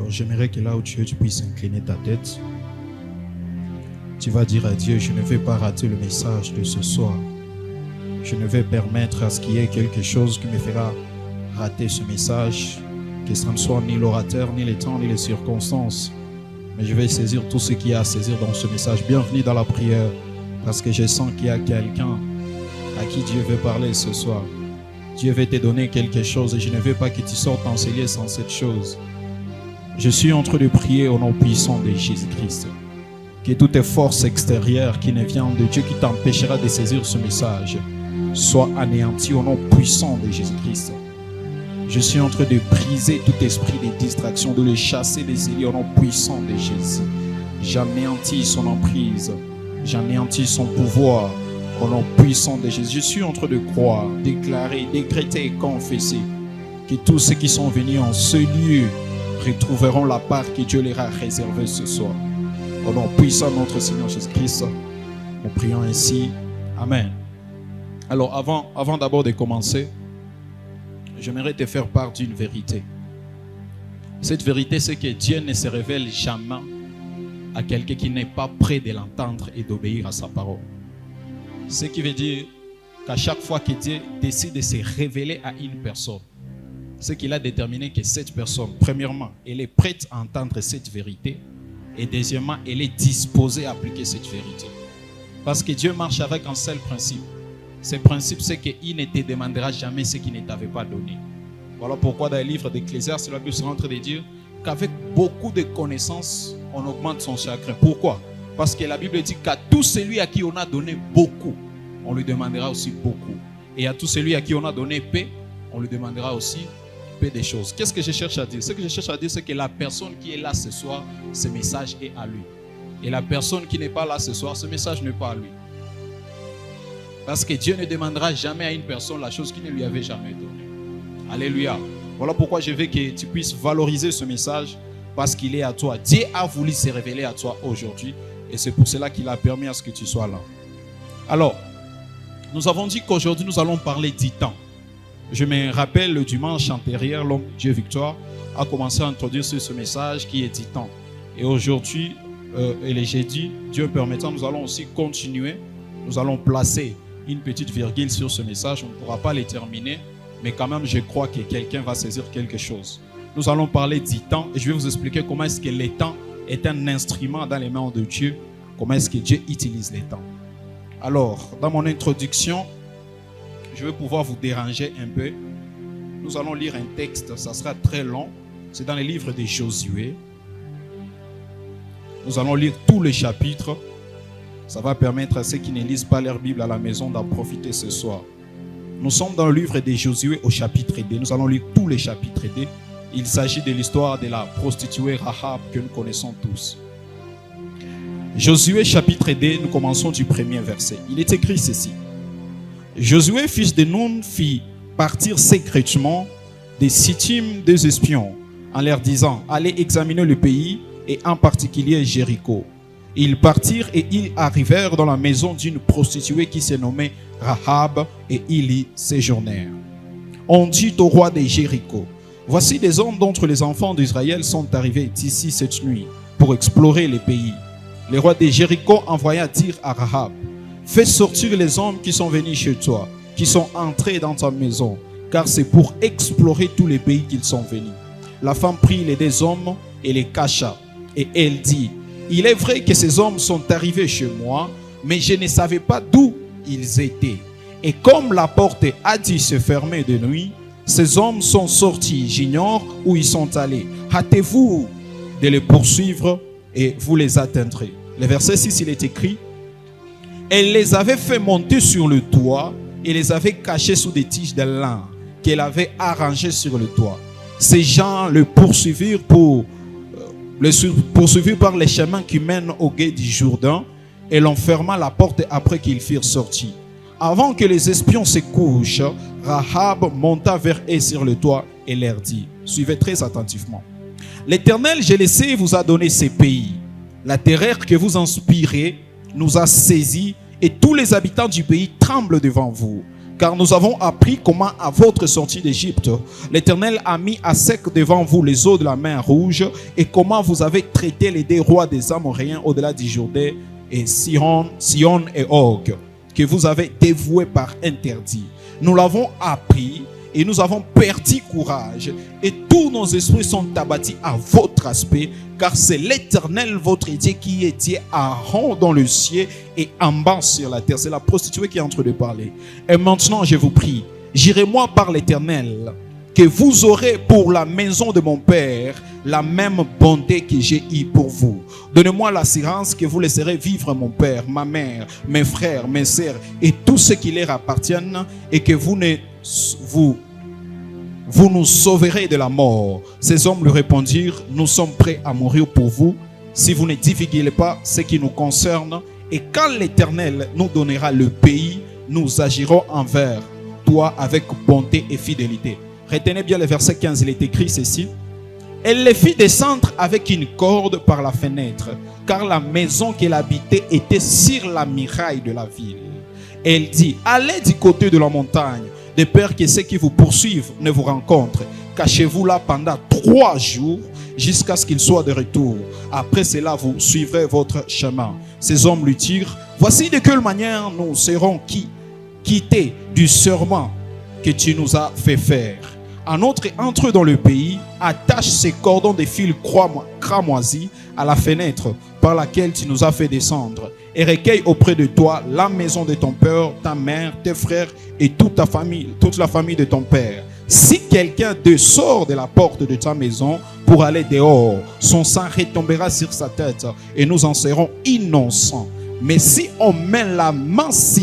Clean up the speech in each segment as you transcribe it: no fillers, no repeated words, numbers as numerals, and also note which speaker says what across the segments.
Speaker 1: Alors j'aimerais que là où tu es, tu puisses incliner ta tête. Tu vas dire à Dieu, je ne vais pas rater le message de ce soir. Je ne vais permettre à ce qu'il y ait quelque chose qui me fera rater ce message, que ce ne soit ni l'orateur, ni les temps, ni les circonstances. Mais je vais saisir tout ce qu'il y a à saisir dans ce message. Bienvenue dans la prière, parce que je sens qu'il y a quelqu'un à qui Dieu veut parler ce soir. Dieu veut te donner quelque chose et je ne veux pas que tu sortes enseigné sans cette chose. Je suis en train de prier au nom puissant de Jésus-Christ. Que toutes les forces extérieures qui ne viennent de Dieu, qui t'empêchera de saisir ce message, soient anéanties au nom puissant de Jésus-Christ. Je suis en train de briser tout esprit de distraction, de le chasser des élites au nom puissant de Jésus. J'anéantis son emprise, j'anéantis son pouvoir au nom puissant de Jésus. Je suis en train de croire, déclarer, décréter et confesser que tous ceux qui sont venus en ce lieu retrouveront la part que Dieu leur a réservée ce soir. Au nom puissant de notre Seigneur Jésus-Christ, nous prions ainsi. Amen. Alors avant d'abord de commencer, j'aimerais te faire part d'une vérité. Cette vérité, c'est que Dieu ne se révèle jamais à quelqu'un qui n'est pas prêt de l'entendre et d'obéir à sa parole. Ce qui veut dire qu'à chaque fois que Dieu décide de se révéler à une personne, c'est qu'il a déterminé que cette personne, premièrement, elle est prête à entendre cette vérité et deuxièmement, elle est disposée à appliquer cette vérité. Parce que Dieu marche avec un seul principe. Ce principe, c'est qu'il ne te demandera jamais ce qu'il ne t'avait pas donné. Voilà pourquoi dans le livre d'Ecclésiaste, la Bible sera en train de dire qu'avec beaucoup de connaissances, on augmente son chagrin. Pourquoi? Parce que la Bible dit qu'à tout celui à qui on a donné beaucoup, on lui demandera aussi beaucoup. Et à tout celui à qui on a donné peu, on lui demandera aussi peu de choses. Qu'est-ce que je cherche à dire? Ce que je cherche à dire, c'est que la personne qui est là ce soir, ce message est à lui. Et la personne qui n'est pas là ce soir, ce message n'est pas à lui. Parce que Dieu ne demandera jamais à une personne la chose qu'il ne lui avait jamais donnée. Alléluia. Voilà pourquoi je veux que tu puisses valoriser ce message, parce qu'il est à toi. Dieu a voulu se révéler à toi aujourd'hui. Et c'est pour cela qu'il a permis à ce que tu sois là. Alors, nous avons dit qu'aujourd'hui, nous allons parler du temps. Je me rappelle le dimanche antérieur, l'homme Dieu Victoire a commencé à introduire ce message qui est du temps. Et aujourd'hui, et les jeudis, Dieu permettant, nous allons aussi continuer. Nous allons placer une petite virgule sur ce message. On ne pourra pas les terminer, mais quand même, je crois que quelqu'un va saisir quelque chose. Nous allons parler du temps et je vais vous expliquer comment est-ce que le temps est un instrument dans les mains de Dieu. Comment est-ce que Dieu utilise les temps. Alors, dans mon introduction, je vais pouvoir vous déranger un peu. Nous allons lire un texte, ça sera très long. C'est dans les livres de Josué. Nous allons lire tous les chapitres. Ça va permettre à ceux qui ne lisent pas leur Bible à la maison d'en profiter ce soir. Nous sommes dans le livre de Josué au chapitre 2. Nous allons lire tous les chapitres 2. Il s'agit de l'histoire de la prostituée Rahab que nous connaissons tous. Josué chapitre 2, nous commençons du premier verset. Il est écrit ceci. Josué, fils de Nun, fit partir secrètement des Sittim des espions en leur disant, allez examiner le pays et en particulier Jéricho. Ils partirent et ils arrivèrent dans la maison d'une prostituée qui se nommait Rahab et ils y séjournèrent. On dit au roi de Jéricho, voici des hommes d'entre les enfants d'Israël sont arrivés d'ici cette nuit pour explorer le pays. Le roi de Jéricho envoya dire à Rahab, fais sortir les hommes qui sont venus chez toi, qui sont entrés dans ta maison, car c'est pour explorer tous les pays qu'ils sont venus. La femme prit les deux hommes et les cacha. Et elle dit, il est vrai que ces hommes sont arrivés chez moi, mais je ne savais pas d'où ils étaient. Et comme la porte a dû se fermer de nuit, ces hommes sont sortis, j'ignore où ils sont allés. Hâtez-vous de les poursuivre et vous les atteindrez. Le verset 6, il est écrit, elle les avait fait monter sur le toit et les avait cachés sous des tiges de lin qu'elle avait arrangées sur le toit. Ces gens le poursuivirent par les chemins qui mènent au gué du Jourdain et l'on ferma la porte après qu'ils furent sortis. Avant que les espions se couchent, Rahab monta vers eux sur le toit et leur dit, suivez très attentivement. L'Éternel, je le sais, vous a donné ces pays. La terreur que vous inspirez nous a saisis et tous les habitants du pays tremblent devant vous. Car nous avons appris comment à votre sortie d'Égypte, l'Éternel a mis à sec devant vous les eaux de la mer Rouge et comment vous avez traité les deux rois des Amoréens au-delà du Jourdain et Sihon et Og, que vous avez dévoués par interdit. Nous l'avons appris et nous avons perdu courage et tous nos esprits sont abattus à votre aspect, car c'est l'Éternel votre Dieu qui est Dieu Aaron dans le ciel et en bas sur la terre. C'est la prostituée qui est en train de parler. Et maintenant je vous prie, jurez-moi par l'Éternel que vous aurez pour la maison de mon père la même bonté que j'ai eue pour vous. Donnez-moi l'assurance que vous laisserez vivre mon père, ma mère, mes frères, mes sœurs et tout ce qui leur appartiennent, et que vous nous sauverez de la mort. Ces hommes lui répondirent, nous sommes prêts à mourir pour vous si vous ne divulguez pas ce qui nous concerne, et quand l'Éternel nous donnera le pays, nous agirons envers toi avec bonté et fidélité. Retenez bien le verset 15, il est écrit ceci. Elle les fit descendre avec une corde par la fenêtre, car la maison qu'elle habitait était sur la muraille de la ville. Elle dit, allez du côté de la montagne, de peur que ceux qui vous poursuivent ne vous rencontrent. Cachez-vous là pendant 3 jours, jusqu'à ce qu'il soit de retour. Après cela, vous suivrez votre chemin. Ces hommes lui dirent, voici de quelle manière nous serons quittés du serment que tu nous as fait faire. En outre, entre dans le pays, attache ces cordons de fil cramoisis à la fenêtre par laquelle tu nous as fait descendre, et recueille auprès de toi la maison de ton père, ta mère, tes frères et toute la famille de ton père. Si quelqu'un sort de la porte de ta maison pour aller dehors, son sang retombera sur sa tête et nous en serons innocents. Mais si on met la main sur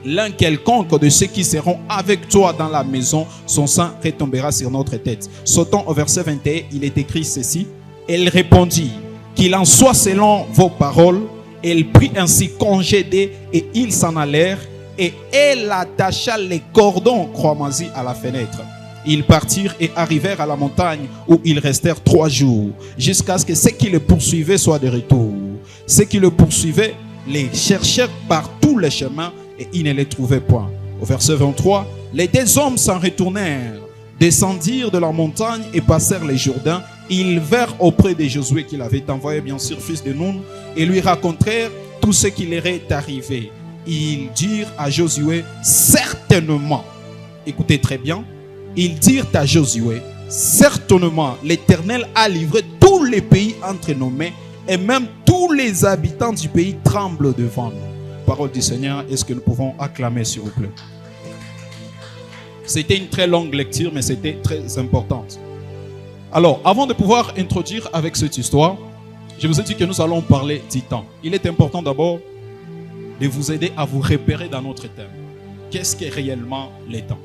Speaker 1: l'un quelconque de ceux qui seront avec toi dans la maison, son sang retombera sur notre tête. Sautons au verset 21, il est écrit ceci. Elle répondit, qu'il en soit selon vos paroles. Elle prit ainsi congé d'eux et ils s'en allèrent, et elle attacha les cordons cramoisis à la fenêtre. Ils partirent et arrivèrent à la montagne où ils restèrent 3 jours, jusqu'à ce que ceux qui le poursuivaient soient de retour. Ceux qui le poursuivaient les cherchèrent par tous les chemins et ils ne les trouvaient point. Au verset 23, les 2 hommes s'en retournèrent, descendirent de la montagne et passèrent les Jourdains. Ils vinrent auprès de Josué qu'il avait envoyé, bien sûr, fils de Nun, et lui racontèrent tout ce qui leur est arrivé. Ils dirent à Josué, certainement, écoutez très bien, ils dirent à Josué, certainement, l'Éternel a livré tous les pays entre nos mains, et même tous les habitants du pays tremblent devant nous. Parole du Seigneur, est-ce que nous pouvons acclamer, s'il vous plaît? C'était une très longue lecture, mais c'était très importante. Alors, avant de pouvoir introduire avec cette histoire, je vous ai dit que nous allons parler du temps. Il est important d'abord de vous aider à vous repérer dans notre thème. Qu'est-ce qu'est réellement les temps?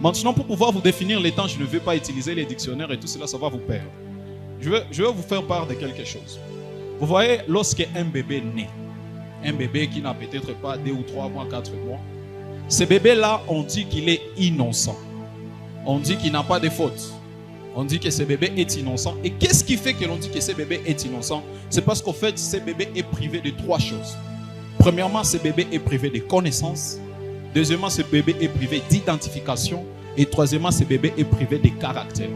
Speaker 1: Maintenant, pour pouvoir vous définir les temps, je ne vais pas utiliser les dictionnaires et tout cela, ça va vous perdre. Je vais vous faire part de quelque chose. Vous voyez, lorsqu'un bébé naît, un bébé qui n'a peut-être pas 2 ou 3 mois, 4 mois, ce bébé-là, on dit qu'il est innocent. On dit qu'il n'a pas de faute. On dit que ce bébé est innocent. Et qu'est-ce qui fait que l'on dit que ce bébé est innocent? C'est parce qu'en fait, ce bébé est privé de 3 choses. Premièrement, ce bébé est privé de connaissances. Deuxièmement, ce bébé est privé d'identification. Et troisièmement, ce bébé est privé de caractère.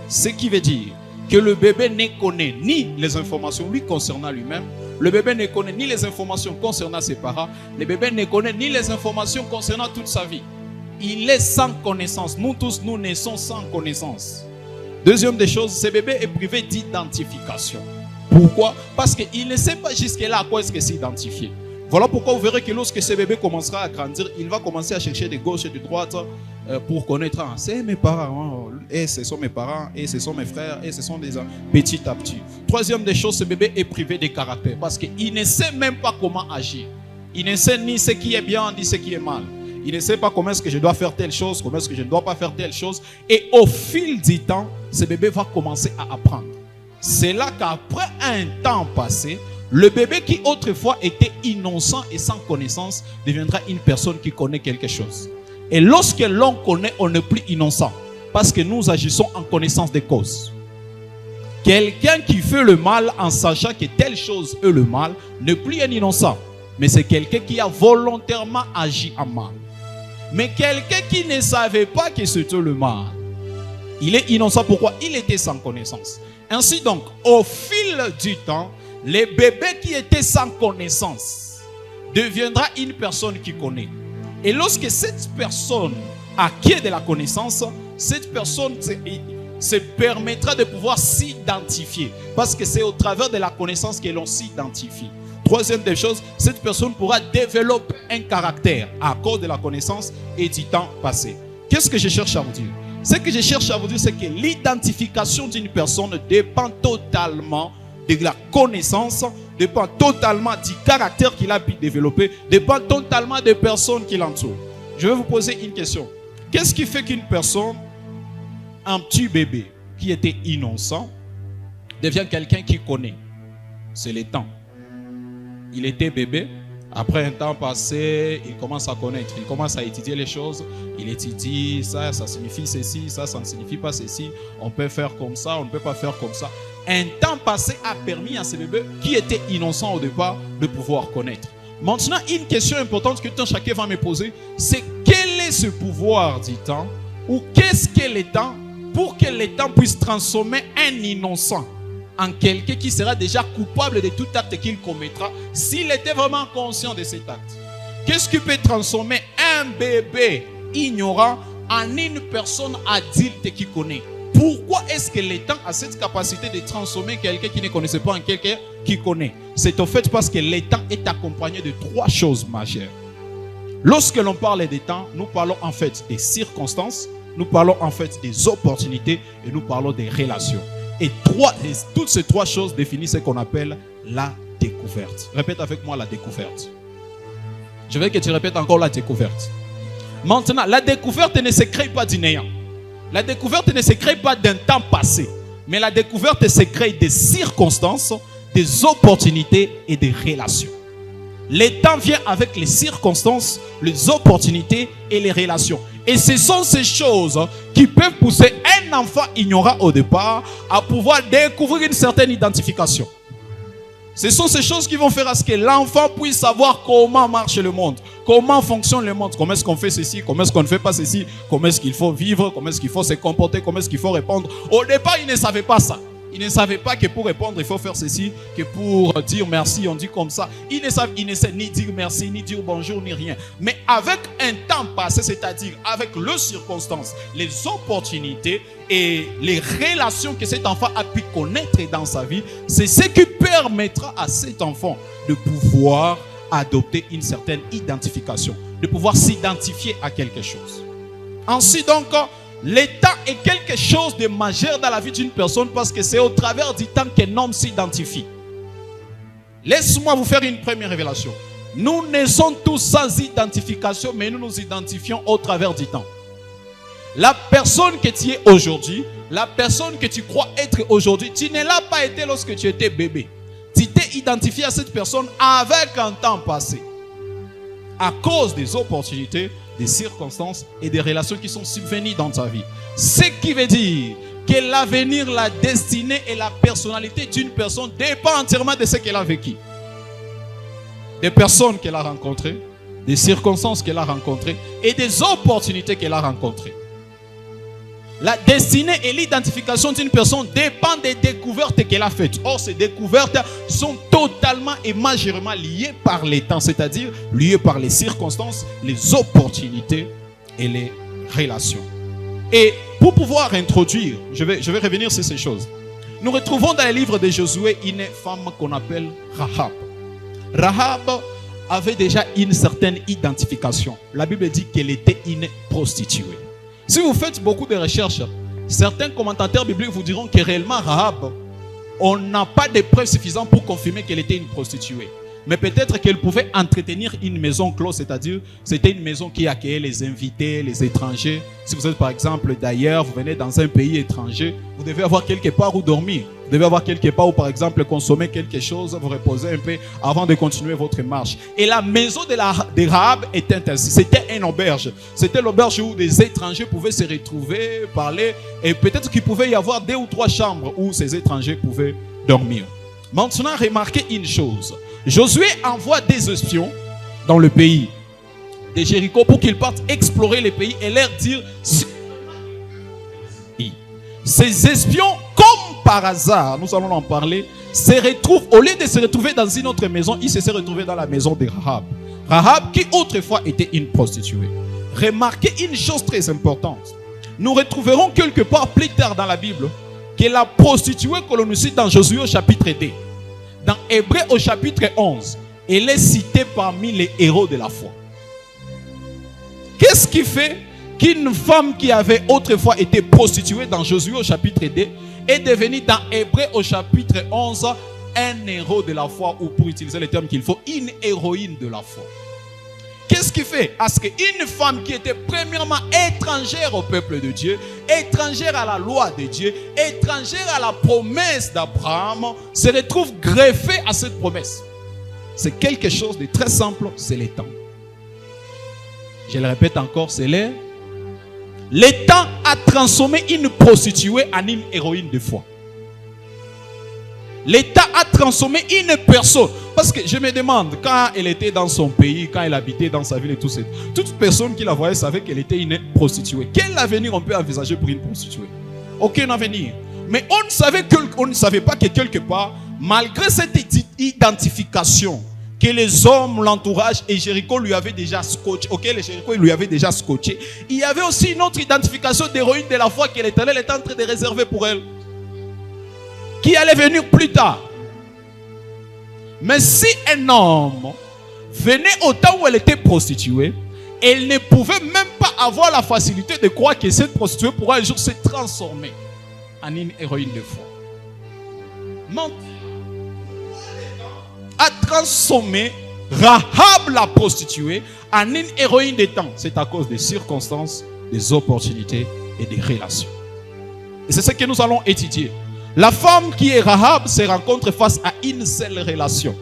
Speaker 1: Ce qui veut dire que le bébé ne connaît ni les informations lui concernant lui-même, le bébé ne connaît ni les informations concernant ses parents, le bébé ne connaît ni les informations concernant toute sa vie. Il est sans connaissance. Nous tous, nous naissons sans connaissance. Deuxième des choses, ce bébé est privé d'identification. Pourquoi? Parce qu'il ne sait pas jusque-là à quoi est-ce qu'il s'est identifié. Voilà pourquoi vous verrez que lorsque ce bébé commencera à grandir, il va commencer à chercher de gauche et de droite pour connaître. C'est mes parents, et ce sont mes parents, et ce sont mes frères, et ce sont des petit à petit. Troisième des choses, ce bébé est privé de caractère parce qu'il ne sait même pas comment agir. Il ne sait ni ce qui est bien, ni ce qui est mal. Il ne sait pas comment est-ce que je dois faire telle chose, comment est-ce que je ne dois pas faire telle chose. Et au fil du temps, ce bébé va commencer à apprendre. C'est là qu'après un temps passé, le bébé qui autrefois était innocent et sans connaissance deviendra une personne qui connaît quelque chose. Et lorsque l'on connaît, on n'est plus innocent parce que nous agissons en connaissance des causes. Quelqu'un qui fait le mal en sachant que telle chose est le mal n'est plus un innocent, mais c'est quelqu'un qui a volontairement agi en mal.
Speaker 2: Mais quelqu'un qui ne savait pas que c'était le mal, il est innocent. Pourquoi? Il était sans connaissance. Ainsi donc, au fil du temps, le bébé qui était sans connaissance deviendra une personne qui connaît. Et lorsque cette personne acquiert de la connaissance, cette personne se permettra de pouvoir s'identifier. Parce que c'est au travers de la connaissance que l'on s'identifie. Troisième des choses, cette personne pourra développer un caractère à cause de la connaissance et du temps passé. Qu'est-ce que je cherche à vous dire? Ce que je cherche à vous dire, c'est que l'identification d'une personne dépend totalement de la connaissance, dépend totalement du caractère qu'il a pu développer, dépend totalement des personnes qui l'entourent. Je vais vous poser une question. Qu'est-ce qui fait qu'une personne, un petit bébé qui était innocent, devient quelqu'un qui connaît? C'est le temps. Il était bébé, après un temps passé, il commence à connaître, il commence à étudier les choses, il étudie, ça signifie ceci, ça ne signifie pas ceci, on peut faire comme ça, on ne peut pas faire comme ça. Un temps passé a permis à ce bébé qui était innocent au départ de pouvoir connaître. Maintenant, une question importante que tout chacun va me poser, c'est quel est ce pouvoir du temps, ou qu'est-ce qu'est le temps pour que le temps puisse transformer un innocent en quelqu'un qui sera déjà coupable de tout acte qu'il commettra s'il était vraiment conscient de cet acte. Qu'est-ce qui peut transformer un bébé ignorant en une personne adulte qui connaît? Pourquoi est-ce que le temps a cette capacité de transformer quelqu'un qui ne connaissait pas en quelqu'un qui connaît? C'est au fait parce que le temps est accompagné de trois choses majeures. Lorsque l'on parle des temps, nous parlons en fait des circonstances, nous parlons en fait des opportunités et nous parlons des relations. Et toutes ces trois choses définissent ce qu'on appelle la découverte. Répète avec moi la découverte. Je veux que tu répètes encore la découverte. Maintenant, la découverte ne se crée pas du néant. La découverte ne se crée pas d'un temps passé. Mais la découverte se crée des circonstances, des opportunités et des relations. Le temps vient avec les circonstances, les opportunités et les relations. Et ce sont ces choses qui peuvent pousser un enfant ignorant au départ à pouvoir découvrir une certaine identification. Ce sont ces choses qui vont faire à ce que l'enfant puisse savoir comment marche le monde, comment fonctionne le monde, comment est-ce qu'on fait ceci, comment est-ce qu'on ne fait pas ceci, comment est-ce qu'il faut vivre, comment est-ce qu'il faut se comporter, comment est-ce qu'il faut répondre. Au départ, il ne savait pas ça. Il ne savait pas que pour répondre, il faut faire ceci, que pour dire merci, on dit comme ça. Il ne sait ni dire merci, ni dire bonjour, ni rien. Mais avec un temps passé, c'est-à-dire avec les circonstances, les opportunités et les relations que cet enfant a pu connaître dans sa vie, c'est ce qui permettra à cet enfant de pouvoir adopter une certaine identification, de pouvoir s'identifier à quelque chose. Ainsi donc, le temps est quelque chose de majeur dans la vie d'une personne parce que c'est au travers du temps qu'un homme s'identifie. Laisse-moi vous faire une première révélation. Nous naissons tous sans identification, mais nous nous identifions au travers du temps. La personne que tu es aujourd'hui, la personne que tu crois être aujourd'hui, tu ne l'as pas été lorsque tu étais bébé. Tu t'es identifié à cette personne avec un temps passé. À cause des opportunités, des circonstances et des relations qui sont subvenues dans ta vie. Ce qui veut dire que l'avenir, la destinée et la personnalité d'une personne dépend entièrement de ce qu'elle a vécu. Des personnes qu'elle a rencontrées, des circonstances qu'elle a rencontrées et des opportunités qu'elle a rencontrées. La destinée et l'identification d'une personne dépendent des découvertes qu'elle a faites. Or, ces découvertes sont totalement et majoritairement liées par les temps, c'est-à-dire liées par les circonstances, les opportunités et les relations. Et pour pouvoir introduire, je vais revenir sur ces choses. Nous retrouvons dans le livre de Josué une femme qu'on appelle Rahab. Rahab avait déjà une certaine identification. La Bible dit qu'elle était une prostituée. Si vous faites beaucoup de recherches, certains commentateurs bibliques vous diront que réellement Rahab, on n'a pas de preuves suffisantes pour confirmer qu'elle était une prostituée. Mais peut-être qu'elle pouvait entretenir une maison close, c'est-à-dire c'était une maison qui accueillait les invités, les étrangers. Si vous êtes par exemple d'ailleurs, vous venez dans un pays étranger, vous devez avoir quelque part où dormir. Vous devez avoir quelque part où par exemple consommer quelque chose, vous reposer un peu avant de continuer votre marche. Et la maison de Rahab était ainsi. C'était une auberge. C'était l'auberge où des étrangers pouvaient se retrouver, parler. Et peut-être qu'il pouvait y avoir 2 ou 3 chambres où ces étrangers pouvaient dormir. Maintenant, remarquez une chose. Josué envoie des espions dans le pays. de Jéricho pour qu'ils partent explorer les pays et leur dire ces espions, comme par hasard, nous allons en parler, se retrouvent, au lieu de se retrouver dans une autre maison, ils se sont retrouvés dans la maison de Rahab. Rahab qui autrefois était une prostituée. Remarquez une chose très importante. Nous retrouverons quelque part plus tard dans la Bible que la prostituée que l'on cite dans Josué au chapitre 2, dans Hébreu au chapitre 11, elle est citée parmi les héros de la foi. Qu'est-ce qui fait qu'une femme qui avait autrefois été prostituée dans Josué au chapitre 2 est devenue dans Hébreu au chapitre 11 un héros de la foi, ou pour utiliser le terme qu'il faut, une héroïne de la foi? Qu'est-ce qui fait à ce qu'une femme qui était premièrement étrangère au peuple de Dieu, étrangère à la loi de Dieu, étrangère à la promesse d'Abraham, se retrouve greffée à cette promesse? C'est quelque chose de très simple, c'est le temps. Je le répète encore, c'est le temps a transformé une prostituée en une héroïne de foi. L'État a transformé une personne. Parce que je me demande, quand elle était dans son pays, quand elle habitait dans sa ville et tout ça, toute personne qui la voyait savait qu'elle était une prostituée. Quel avenir on peut envisager pour une prostituée? Aucun avenir. Mais on ne savait pas que quelque part, malgré cette identification que les hommes, l'entourage et Jéricho lui avaient déjà scotché, auquel Jéricho lui avait déjà scotché, il y avait aussi une autre identification d'héroïne de la foi que l'Éternel était en train de réserver pour elle, qui allait venir plus tard. Mais si un homme venait au temps où elle était prostituée, elle ne pouvait même pas avoir la facilité de croire que cette prostituée pourra un jour se transformer en une héroïne de foi. Non. A transformé Rahab la prostituée en une héroïne des temps. C'est à cause des circonstances, des opportunités et des relations. Et c'est ce que nous allons étudier. La femme qui est Rahab se rencontre face à une seule relation.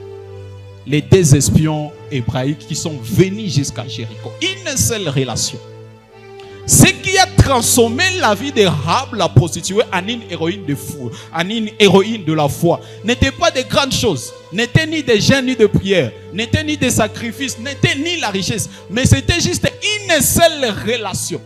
Speaker 2: Les deux espions hébraïques qui sont venus jusqu'à Jéricho. Une seule relation. Ce qui a transformé la vie de Rahab, la prostituée, en une héroïne de foi, en une héroïne de la foi, n'était pas de grandes choses, n'était ni des jeûnes ni de prières, n'était ni des sacrifices, n'était ni la richesse, mais c'était juste une seule relation.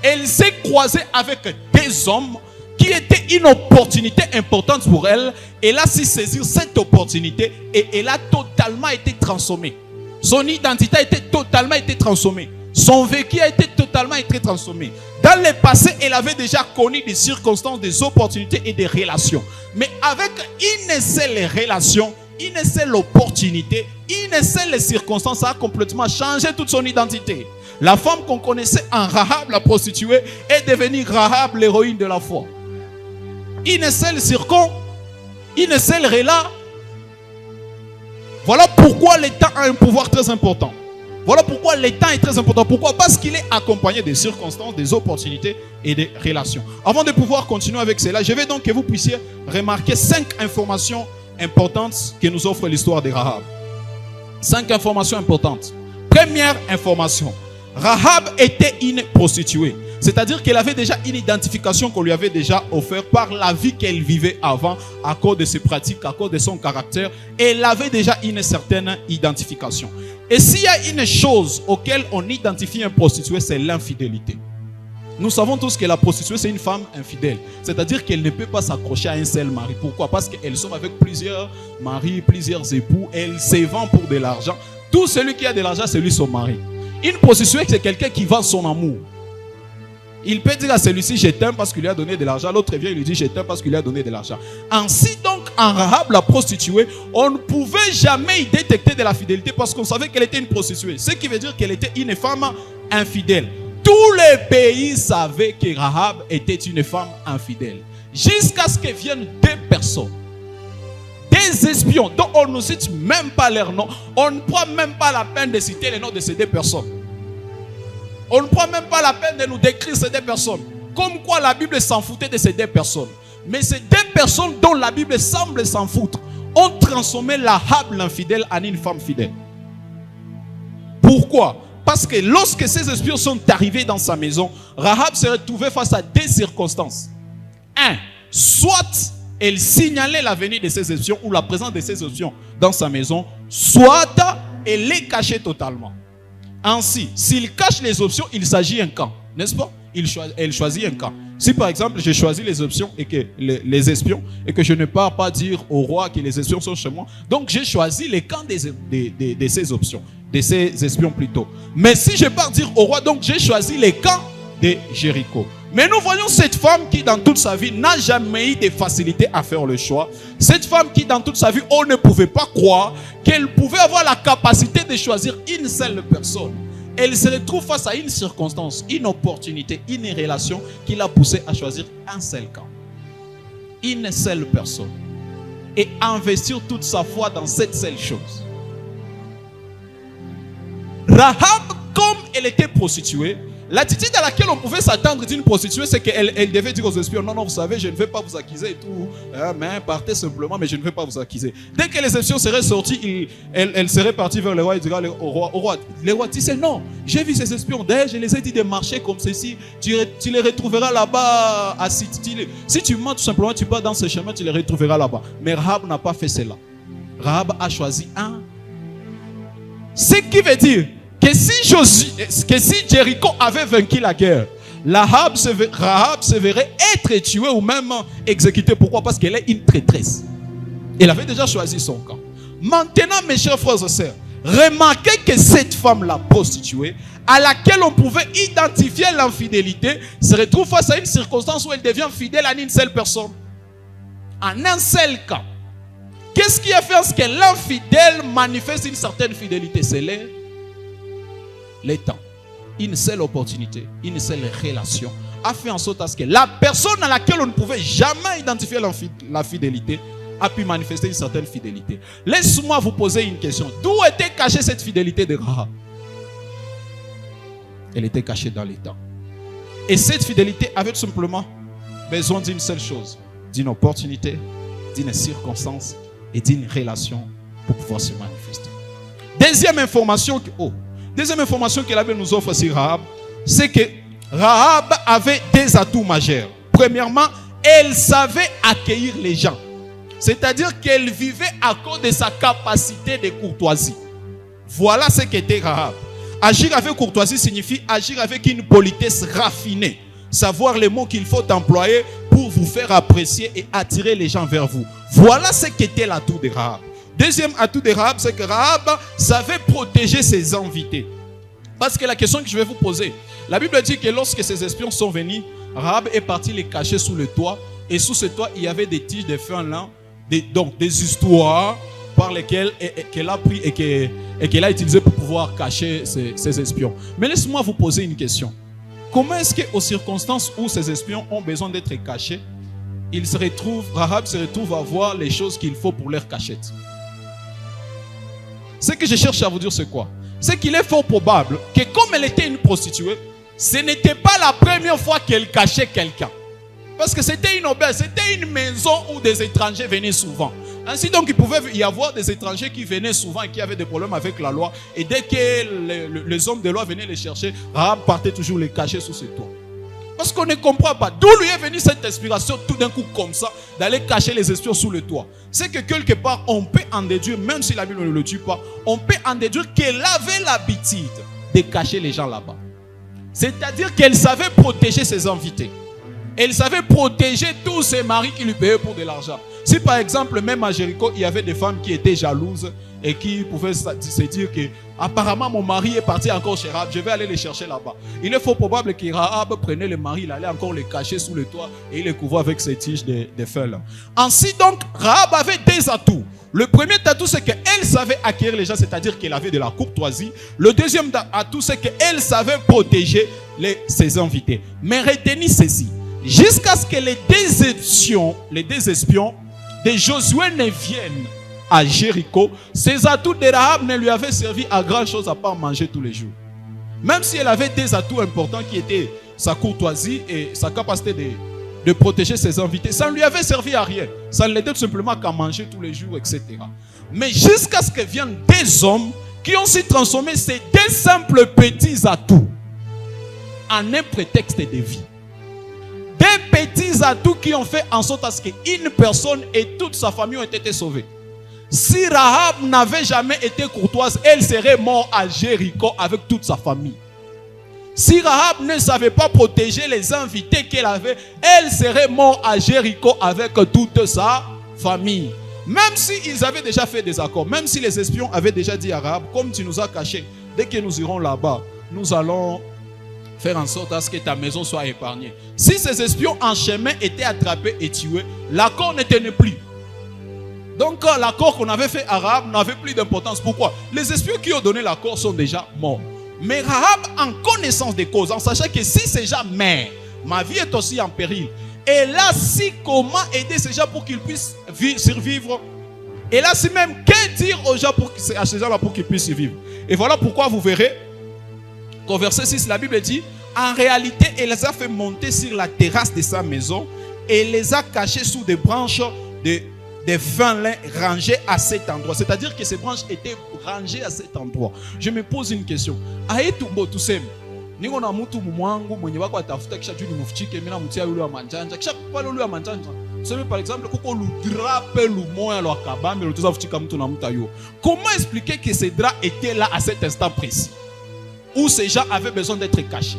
Speaker 2: Elle s'est croisée avec des hommes qui étaient une opportunité importante pour elle. Elle a su saisir cette opportunité et elle a totalement été transformée. Son identité a été totalement transformée. Son vécu a été totalement transformé. Dans le passé, elle avait déjà connu des circonstances, des opportunités et des relations. Mais avec une seule relation, une seule opportunité, une seule circonstance, ça a complètement changé toute son identité. La femme qu'on connaissait en Rahab, la prostituée, est devenue Rahab, l'héroïne de la foi. Une seule circonstance, une seule relation. Voilà pourquoi le temps a un pouvoir très important. Voilà pourquoi le temps est très important. Pourquoi? Parce qu'il est accompagné des circonstances, des opportunités et des relations. Avant de pouvoir continuer avec cela, je vais donc que vous puissiez remarquer 5 informations importantes que nous offre l'histoire de Rahab. 5 informations importantes. Première information. Rahab était une prostituée. C'est-à-dire qu'elle avait déjà une identification qu'on lui avait déjà offerte par la vie qu'elle vivait avant, à cause de ses pratiques, à cause de son caractère. Elle avait déjà une certaine identification. Et s'il y a une chose auquel on identifie un prostitué, c'est l'infidélité. Nous savons tous que la prostituée, c'est une femme infidèle. C'est-à-dire qu'elle ne peut pas s'accrocher à un seul mari. Pourquoi? Parce qu'elle sort avec plusieurs maris, plusieurs époux. Elle se vend pour de l'argent. Tout celui qui a de l'argent, c'est lui son mari. Une prostituée, c'est quelqu'un qui vend son amour. Il peut dire à celui-ci, je t'aime parce qu'il lui a donné de l'argent. L'autre vient et lui dit, je t'aime parce qu'il lui a donné de l'argent. Ainsi donc, en Rahab, la prostituée, on ne pouvait jamais y détecter de la fidélité parce qu'on savait qu'elle était une prostituée. Ce qui veut dire qu'elle était une femme infidèle. Tous les pays savaient que Rahab était une femme infidèle. Jusqu'à ce que viennent 2 personnes. Des espions dont on ne cite même pas leur nom. On ne prend même pas la peine de citer les noms de ces 2 personnes. On ne prend même pas la peine de nous décrire ces 2 personnes. Comme quoi la Bible s'en foutait de ces 2 personnes. Mais ces 2 personnes dont la Bible semble s'en foutre ont transformé Rahab l'infidèle en une femme fidèle. Pourquoi? Parce que lorsque ces espions sont arrivés dans sa maison, Rahab se retrouvait face à 2 circonstances. 1. Soit elle signalait la venue de ces espions ou la présence de ces espions dans sa maison, soit elle les cachait totalement. Ainsi, s'il cache les options, il s'agit d'un camp, n'est-ce pas? Elle choisit un camp. Si par exemple, j'ai choisi les options et que les espions, et que je ne pars pas dire au roi que les espions sont chez moi, donc j'ai choisi les camps de ces options, de ces espions plutôt. Mais si je pars dire au roi, donc j'ai choisi les camps de Jéricho. Mais nous voyons cette femme qui dans toute sa vie n'a jamais eu de facilité à faire le choix. Cette femme qui dans toute sa vie, on ne pouvait pas croire qu'elle pouvait avoir la capacité de choisir une seule personne. Elle se retrouve face à une circonstance, une opportunité, une relation qui l'a poussée à choisir un seul camp. Une seule personne. Et investir toute sa foi dans cette seule chose. Rahab, comme elle était prostituée, l'attitude à laquelle on pouvait s'attendre d'une prostituée, c'est qu'elle devait dire aux espions, non, vous savez, je ne vais pas vous accuser et tout, mais partez simplement, mais je ne vais pas vous accuser. Dès que les espions seraient sortis, elle serait partie vers le roi et dira au roi, le roi disait, non, j'ai vu ces espions, d'ailleurs, je les ai dit de marcher comme ceci, tu les retrouveras là-bas à Sittil. Si tu mens tout simplement, tu pars dans ce chemin, tu les retrouveras là-bas. Mais Rahab n'a pas fait cela. Rahab a choisi un. Ce qui veut dire que si Jéricho avait vaincu la guerre, Rahab se verrait être tuée ou même exécutée. Pourquoi? Parce qu'elle est une traîtresse. Elle avait déjà choisi son camp. Maintenant, mes chers frères et sœurs, remarquez que cette femme, la prostituée, à laquelle on pouvait identifier l'infidélité, se retrouve face à une circonstance où elle devient fidèle à une seule personne. En un seul camp. Qu'est-ce qui a fait que l'infidèle manifeste une certaine fidélité? C'est les temps. Une seule opportunité, une seule relation a fait en sorte à ce que la personne à laquelle on ne pouvait jamais identifier la fidélité a pu manifester une certaine fidélité. Laisse-moi vous poser une question. D'où était cachée cette fidélité de Rahab? Elle était cachée dans les temps. Et cette fidélité avait tout simplement besoin d'une seule chose, d'une opportunité, d'une circonstance et d'une relation pour pouvoir se manifester. Deuxième information que la Bible nous offre sur Rahab, c'est que Rahab avait des atouts majeurs. Premièrement, elle savait accueillir les gens. C'est-à-dire qu'elle vivait à cause de sa capacité de courtoisie. Voilà ce qu'était Rahab. Agir avec courtoisie signifie agir avec une politesse raffinée. Savoir les mots qu'il faut employer pour vous faire apprécier et attirer les gens vers vous. Voilà ce qu'était l'atout de Rahab. Deuxième atout de Rahab, c'est que Rahab savait protéger ses invités. Parce que la question que je vais vous poser, la Bible dit que lorsque ces espions sont venus, Rahab est parti les cacher sous le toit. Et sous ce toit, il y avait des tiges de fin là, donc des histoires par lesquelles qu'elle a pris et qu'elle a utilisé pour pouvoir cacher ces espions. Mais laissez-moi vous poser une question. Comment est-ce qu'aux circonstances où ces espions ont besoin d'être cachés, Rahab se retrouve à voir les choses qu'il faut pour leur cachette? Ce que je cherche à vous dire, c'est quoi? C'est qu'il est fort probable que comme elle était une prostituée, ce n'était pas la première fois qu'elle cachait quelqu'un. Parce que c'était une auberge, c'était une maison où des étrangers venaient souvent. Ainsi donc, il pouvait y avoir des étrangers qui venaient souvent et qui avaient des problèmes avec la loi. Et dès que les hommes de loi venaient les chercher, Rahab partait toujours les cacher sous ce toit. Parce qu'on ne comprend pas d'où lui est venue cette inspiration tout d'un coup comme ça, d'aller cacher les espions sous le toit. C'est que quelque part, on peut en déduire, même si la Bible ne le dit pas, on peut en déduire qu'elle avait l'habitude de cacher les gens là-bas. C'est-à-dire qu'elle savait protéger ses invités. Elle savait protéger tous ses maris qui lui payaient pour de l'argent. Si par exemple, même à Jéricho, il y avait des femmes qui étaient jalouses et qui pouvaient se dire que apparemment mon mari est parti encore chez Rahab, je vais aller les chercher là-bas. Il est fort probable que Rahab prenait le mari, il allait encore les cacher sous le toit et il les couvrait avec ses tiges de feuilles. Ainsi donc, Rahab avait des atouts. Le premier atout, c'est qu'elle savait acquérir les gens, c'est-à-dire qu'elle avait de la courtoisie. Le deuxième atout, c'est qu'elle savait protéger ses invités. Mais retenez ceci. Jusqu'à ce que les deux espions de Josué ne viennent à Jéricho, ces atouts de Rahab ne lui avaient servi à grand chose à part manger tous les jours. Même si elle avait des atouts importants qui étaient sa courtoisie et sa capacité de protéger ses invités, ça ne lui avait servi à rien. Ça ne l'aidait tout simplement qu'à manger tous les jours, etc. Mais jusqu'à ce que viennent des hommes qui ont su transformer ces deux simples petits atouts en un prétexte de vie. Des petits atouts qui ont fait en sorte à ce qu'une personne et toute sa famille ont été sauvées. Si Rahab n'avait jamais été courtoise, elle serait morte à Jéricho avec toute sa famille. Si Rahab ne savait pas protéger les invités qu'elle avait, elle serait morte à Jéricho avec toute sa famille. Même s'ils avaient déjà fait des accords, même si les espions avaient déjà dit à Rahab, comme tu nous as caché, dès que nous irons là-bas, nous allons faire en sorte à ce que ta maison soit épargnée. Si ces espions en chemin étaient attrapés et tués, l'accord ne tenait plus. Donc l'accord qu'on avait fait à Rahab n'avait plus d'importance. Pourquoi? Les espions qui ont donné l'accord sont déjà morts. Mais Rahab, en connaissance des causes, en sachant que si ces gens meurent, ma vie est aussi en péril. Et là, si comment aider ces gens pour qu'ils puissent survivre? Et là, si même que dire aux gens à ces gens-là pour qu'ils puissent survivre? Et voilà pourquoi vous verrez qu'au verset 6, la Bible dit, en réalité, elle les a fait monter sur la terrasse de sa maison et les a cachés sous des branches des fins lin rangés à cet endroit. C'est-à-dire que ces branches étaient rangées à cet endroit. Je me pose une question. Aetumbo tuseme niko na mtu mwangu mwenye wako atafuta kisha juu nimufchike mimi na mtia yule wa manjanja kisha pale yule wa manjanja tuseme par exemple kuko lu drape lu moya lo akabambe lutuza fuchika mtu na mtu ayo. Comment expliquer que ces draps étaient là à cet instant précis où ces gens avaient besoin d'être cachés?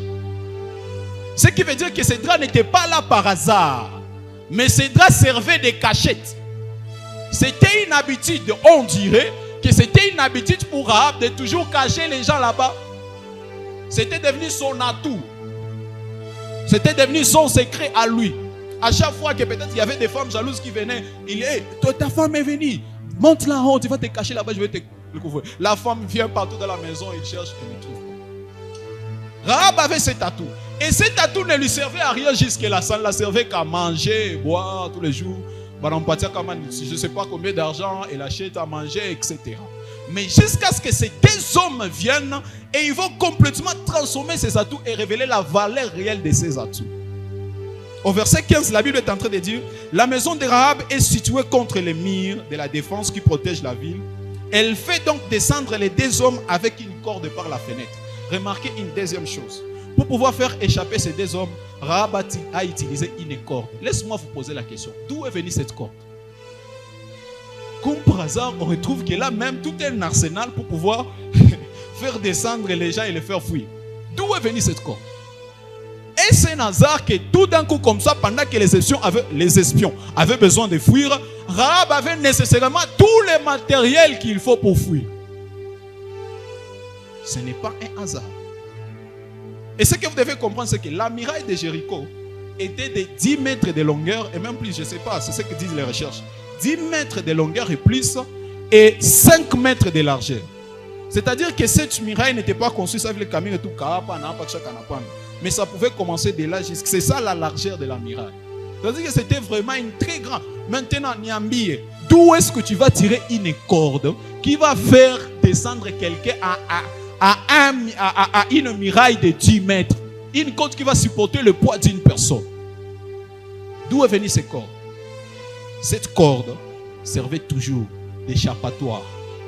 Speaker 2: Ce qui veut dire que ces draps n'étaient pas là par hasard, mais ces draps servaient de cachettes. C'était une habitude, on dirait que c'était une habitude pour Rahab de toujours cacher les gens là-bas. C'était devenu son atout. C'était devenu son secret à lui. À chaque fois que peut-être il y avait des femmes jalouses qui venaient, il est, toi ta femme est venue, monte là-haut, tu vas te cacher là-bas, je vais te couvrir. La femme vient partout dans la maison, il cherche et ne trouve pas. Rahab avait cet atout. Et cet atout ne lui servait à rien jusque-là. Ça ne la servait qu'à manger, boire tous les jours. Je ne sais pas combien d'argent elle achète à manger, etc. Mais jusqu'à ce que ces deux hommes viennent et ils vont complètement transformer ces atouts et révéler la valeur réelle de ces atouts. Au verset 15, la Bible est en train de dire: la maison de Rahab est située contre les murs de la défense qui protège la ville. Elle fait donc descendre les deux hommes avec une corde par la fenêtre. Remarquez une deuxième chose. Pour pouvoir faire échapper ces deux hommes, Rahab a utilisé une corde. Laisse-moi vous poser la question. D'où est venue cette corde? Comme par hasard, on retrouve que là même tout est un arsenal pour pouvoir faire descendre les gens et les faire fuir. D'où est venue cette corde? Et c'est un hasard que tout d'un coup comme ça, pendant que les espions avaient besoin de fuir, Rahab avait nécessairement tous les matériels qu'il faut pour fuir. Ce n'est pas un hasard. Et ce que vous devez comprendre, c'est que la muraille de Jéricho était de 10 mètres de longueur et même plus, je ne sais pas, c'est ce que disent les recherches. 10 mètres de longueur et plus, et 5 mètres de largeur. C'est-à-dire que cette muraille n'était pas conçue avec les camions et tout, mais ça pouvait commencer de là jusqu'à... C'est ça la largeur de la muraille. C'est-à-dire que c'était vraiment une très grande... Maintenant, Niambi, d'où est-ce que tu vas tirer une corde qui va faire descendre quelqu'un à une muraille de 10 mètres? Une corde qui va supporter le poids d'une personne. D'où est venue cette corde? Cette corde servait toujours d'échappatoire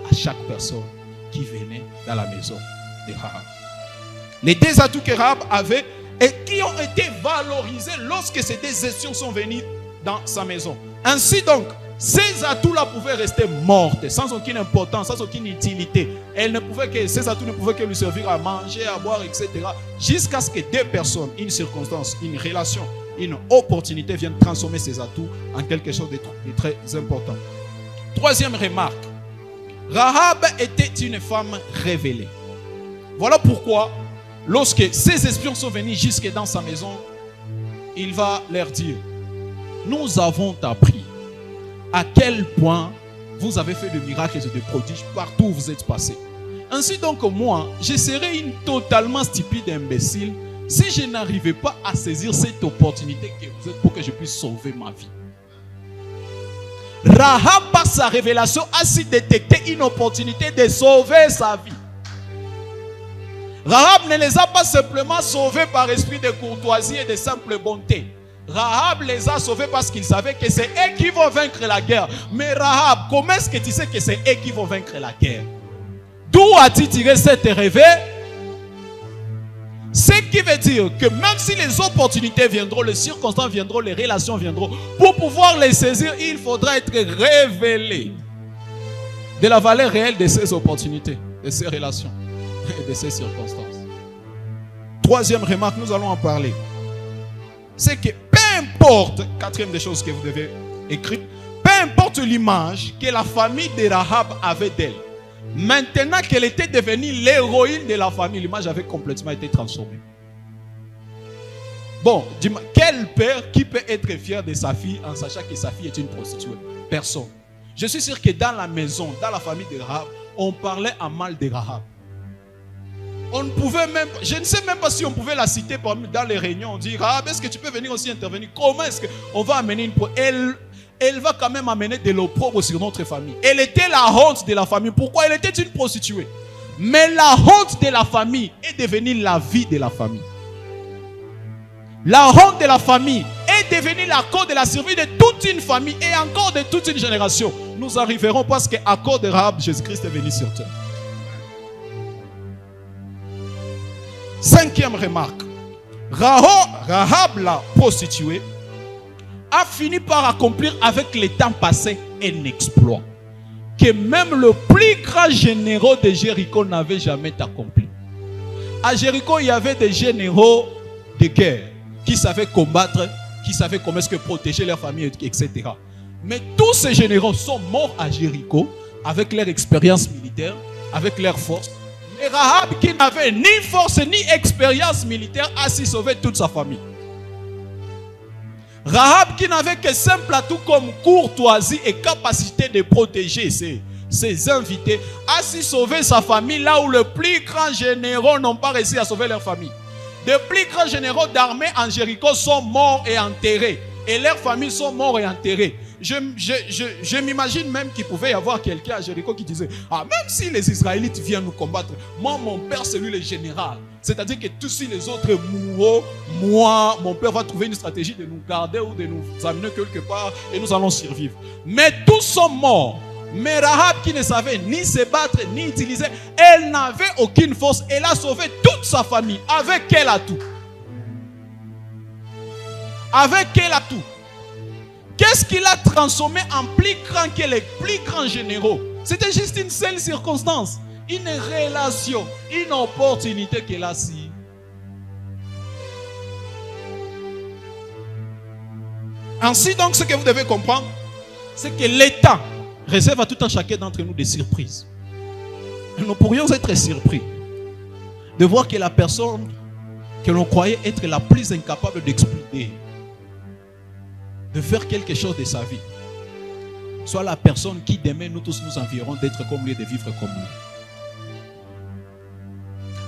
Speaker 2: à chaque personne qui venait dans la maison de Rahab. Les deux atouts que Rahab avait et qui ont été valorisés lorsque ces deux espions sont venus dans sa maison. Ainsi donc, ces atouts-là pouvaient rester mortes, sans aucune importance, sans aucune utilité. Ces atouts ne pouvaient que lui servir à manger, à boire, etc. Jusqu'à ce que deux personnes, une circonstance, une relation, une opportunité viennent transformer ces atouts en quelque chose de très important. Troisième remarque. Rahab était une femme révélée. Voilà pourquoi, lorsque ces espions sont venus jusque dans sa maison, il va leur dire: nous avons appris à quel point vous avez fait de miracles et de prodiges partout où vous êtes passés. Ainsi donc moi, je serais une totalement stupide et imbécile si je n'arrivais pas à saisir cette opportunité que vous êtes pour que je puisse sauver ma vie. Rahab, par sa révélation, a su détecter une opportunité de sauver sa vie. Rahab ne les a pas simplement sauvés par esprit de courtoisie et de simple bonté. Rahab les a sauvés parce qu'il savait que c'est eux qui vont vaincre la guerre. Mais Rahab, comment est-ce que tu sais que c'est eux qui vont vaincre la guerre? D'où as-tu tiré cette réveil? Ce qui veut dire que même si les opportunités viendront, les circonstances viendront, les relations viendront, pour pouvoir les saisir, il faudra être révélé. de la valeur réelle de ces opportunités, de ces relations et de ces circonstances. Troisième remarque, nous allons en parler. C'est que peu importe, quatrième des choses que vous devez écrire, peu importe l'image que la famille de Rahab avait d'elle, maintenant qu'elle était devenue l'héroïne de la famille, l'image avait complètement été transformée. Bon, dis-moi, quel père qui peut être fier de sa fille en sachant que sa fille est une prostituée? Personne. Je suis sûr que dans la maison, dans la famille de Rahab, on parlait en mal de Rahab. On ne pouvait même, je ne sais même pas si on pouvait la citer dans les réunions. On dit, Rahab, est-ce que tu peux venir aussi intervenir? Comment est-ce qu'on va amener une... Elle va quand même amener de l'opprobre sur notre famille. Elle était la honte de la famille. Pourquoi? Elle était une prostituée. Mais la honte de la famille est devenue la vie de la famille. La honte de la famille est devenue la cause de la survie de toute une famille et encore de toute une génération. Nous arriverons parce qu'à cause de Rahab, Jésus-Christ est venu sur terre. Cinquième remarque. Rahab, la prostituée, a fini par accomplir avec le temps passé un exploit que même le plus grand généraux de Jéricho n'avait jamais accompli. À Jéricho, il y avait des généraux de guerre qui savaient combattre, qui savaient comment est-ce que protéger leur famille, etc. Mais tous ces généraux sont morts à Jéricho avec leur expérience militaire, avec leur force. Et Rahab, qui n'avait ni force ni expérience militaire, a su sauver toute sa famille. Rahab, qui n'avait que simple atout comme courtoisie et capacité de protéger ses invités, a su sauver sa famille là où les plus grands généraux n'ont pas réussi à sauver leur famille. Les plus grands généraux d'armée en Jéricho sont morts et enterrés. Et leurs familles sont morts et enterrés. Je m'imagine même qu'il pouvait y avoir quelqu'un à Jéricho qui disait, ah, même si les Israélites viennent nous combattre, moi, mon père, c'est lui le général. C'est-à-dire que tous si les autres mourront, moi, mon père va trouver une stratégie de nous garder ou de nous amener quelque part et nous allons survivre. Mais tous sont morts. Mais Rahab, qui ne savait ni se battre ni utiliser, elle n'avait aucune force. Elle a sauvé toute sa famille. Avec quel atout? Avec quel atout? Qu'est-ce qu'il a transformé en plus grand que les plus grands généraux? C'était juste une seule circonstance, une relation, une opportunité qu'elle a si. Ainsi donc, ce que vous devez comprendre, c'est que l'État réserve à tout un chacun d'entre nous des surprises. Nous pourrions être surpris de voir que la personne que l'on croyait être la plus incapable d'expliquer, de faire quelque chose de sa vie, soit la personne qui demain nous tous nous envierons d'être comme lui et de vivre comme lui.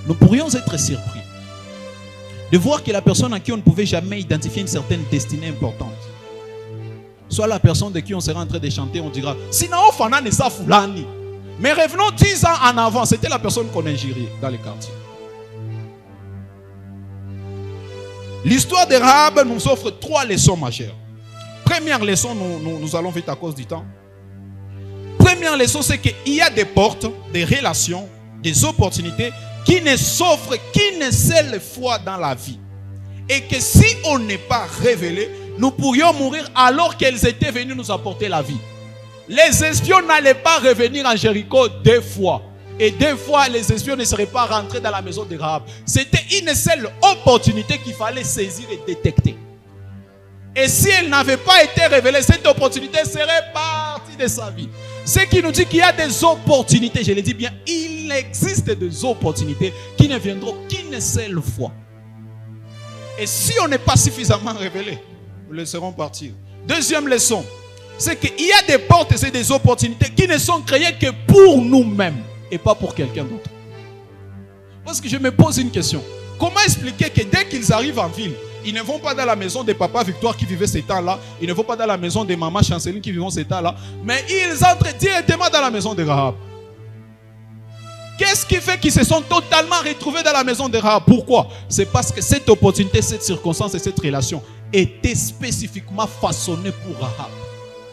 Speaker 2: Nous pourrions être surpris de voir que la personne à qui on ne pouvait jamais identifier une certaine destinée importante, soit la personne de qui on sera en train de chanter, on dira Sinao Fana Nessa Fulani. Mais revenons 10 ans en avant, c'était la personne qu'on injurait dans les quartiers. L'histoire de Rahab nous offre 3 leçons majeures. Première leçon, nous allons vite à cause du temps. Première leçon, c'est qu'il y a des portes, des relations, des opportunités qui ne s'offrent qu'une seule fois dans la vie. Et que si on n'est pas révélé, nous pourrions mourir alors qu'elles étaient venues nous apporter la vie. Les espions n'allaient pas revenir en Jéricho 2 fois. Et 2 fois, les espions ne seraient pas rentrés dans la maison de Rahab. C'était une seule opportunité qu'il fallait saisir et détecter. Et si elle n'avait pas été révélée, cette opportunité serait partie de sa vie. Ce qui nous dit qu'il y a des opportunités, je le dis bien, il existe des opportunités qui ne viendront qu'une seule fois. Et si on n'est pas suffisamment révélé, nous laisserons partir. Deuxième leçon, c'est qu'il y a des portes et des opportunités qui ne sont créées que pour nous-mêmes et pas pour quelqu'un d'autre. Parce que je me pose une question. Comment expliquer que dès qu'ils arrivent en ville, ils ne vont pas dans la maison de papa Victoire qui vivait ces temps-là, ils ne vont pas dans la maison de maman Chanceline qui vivait ces temps-là, mais ils entrent directement dans la maison de Rahab. Qu'est-ce qui fait qu'ils se sont totalement retrouvés dans la maison de Rahab? Pourquoi? C'est parce que cette opportunité, cette circonstance et cette relation était spécifiquement façonnée pour Rahab.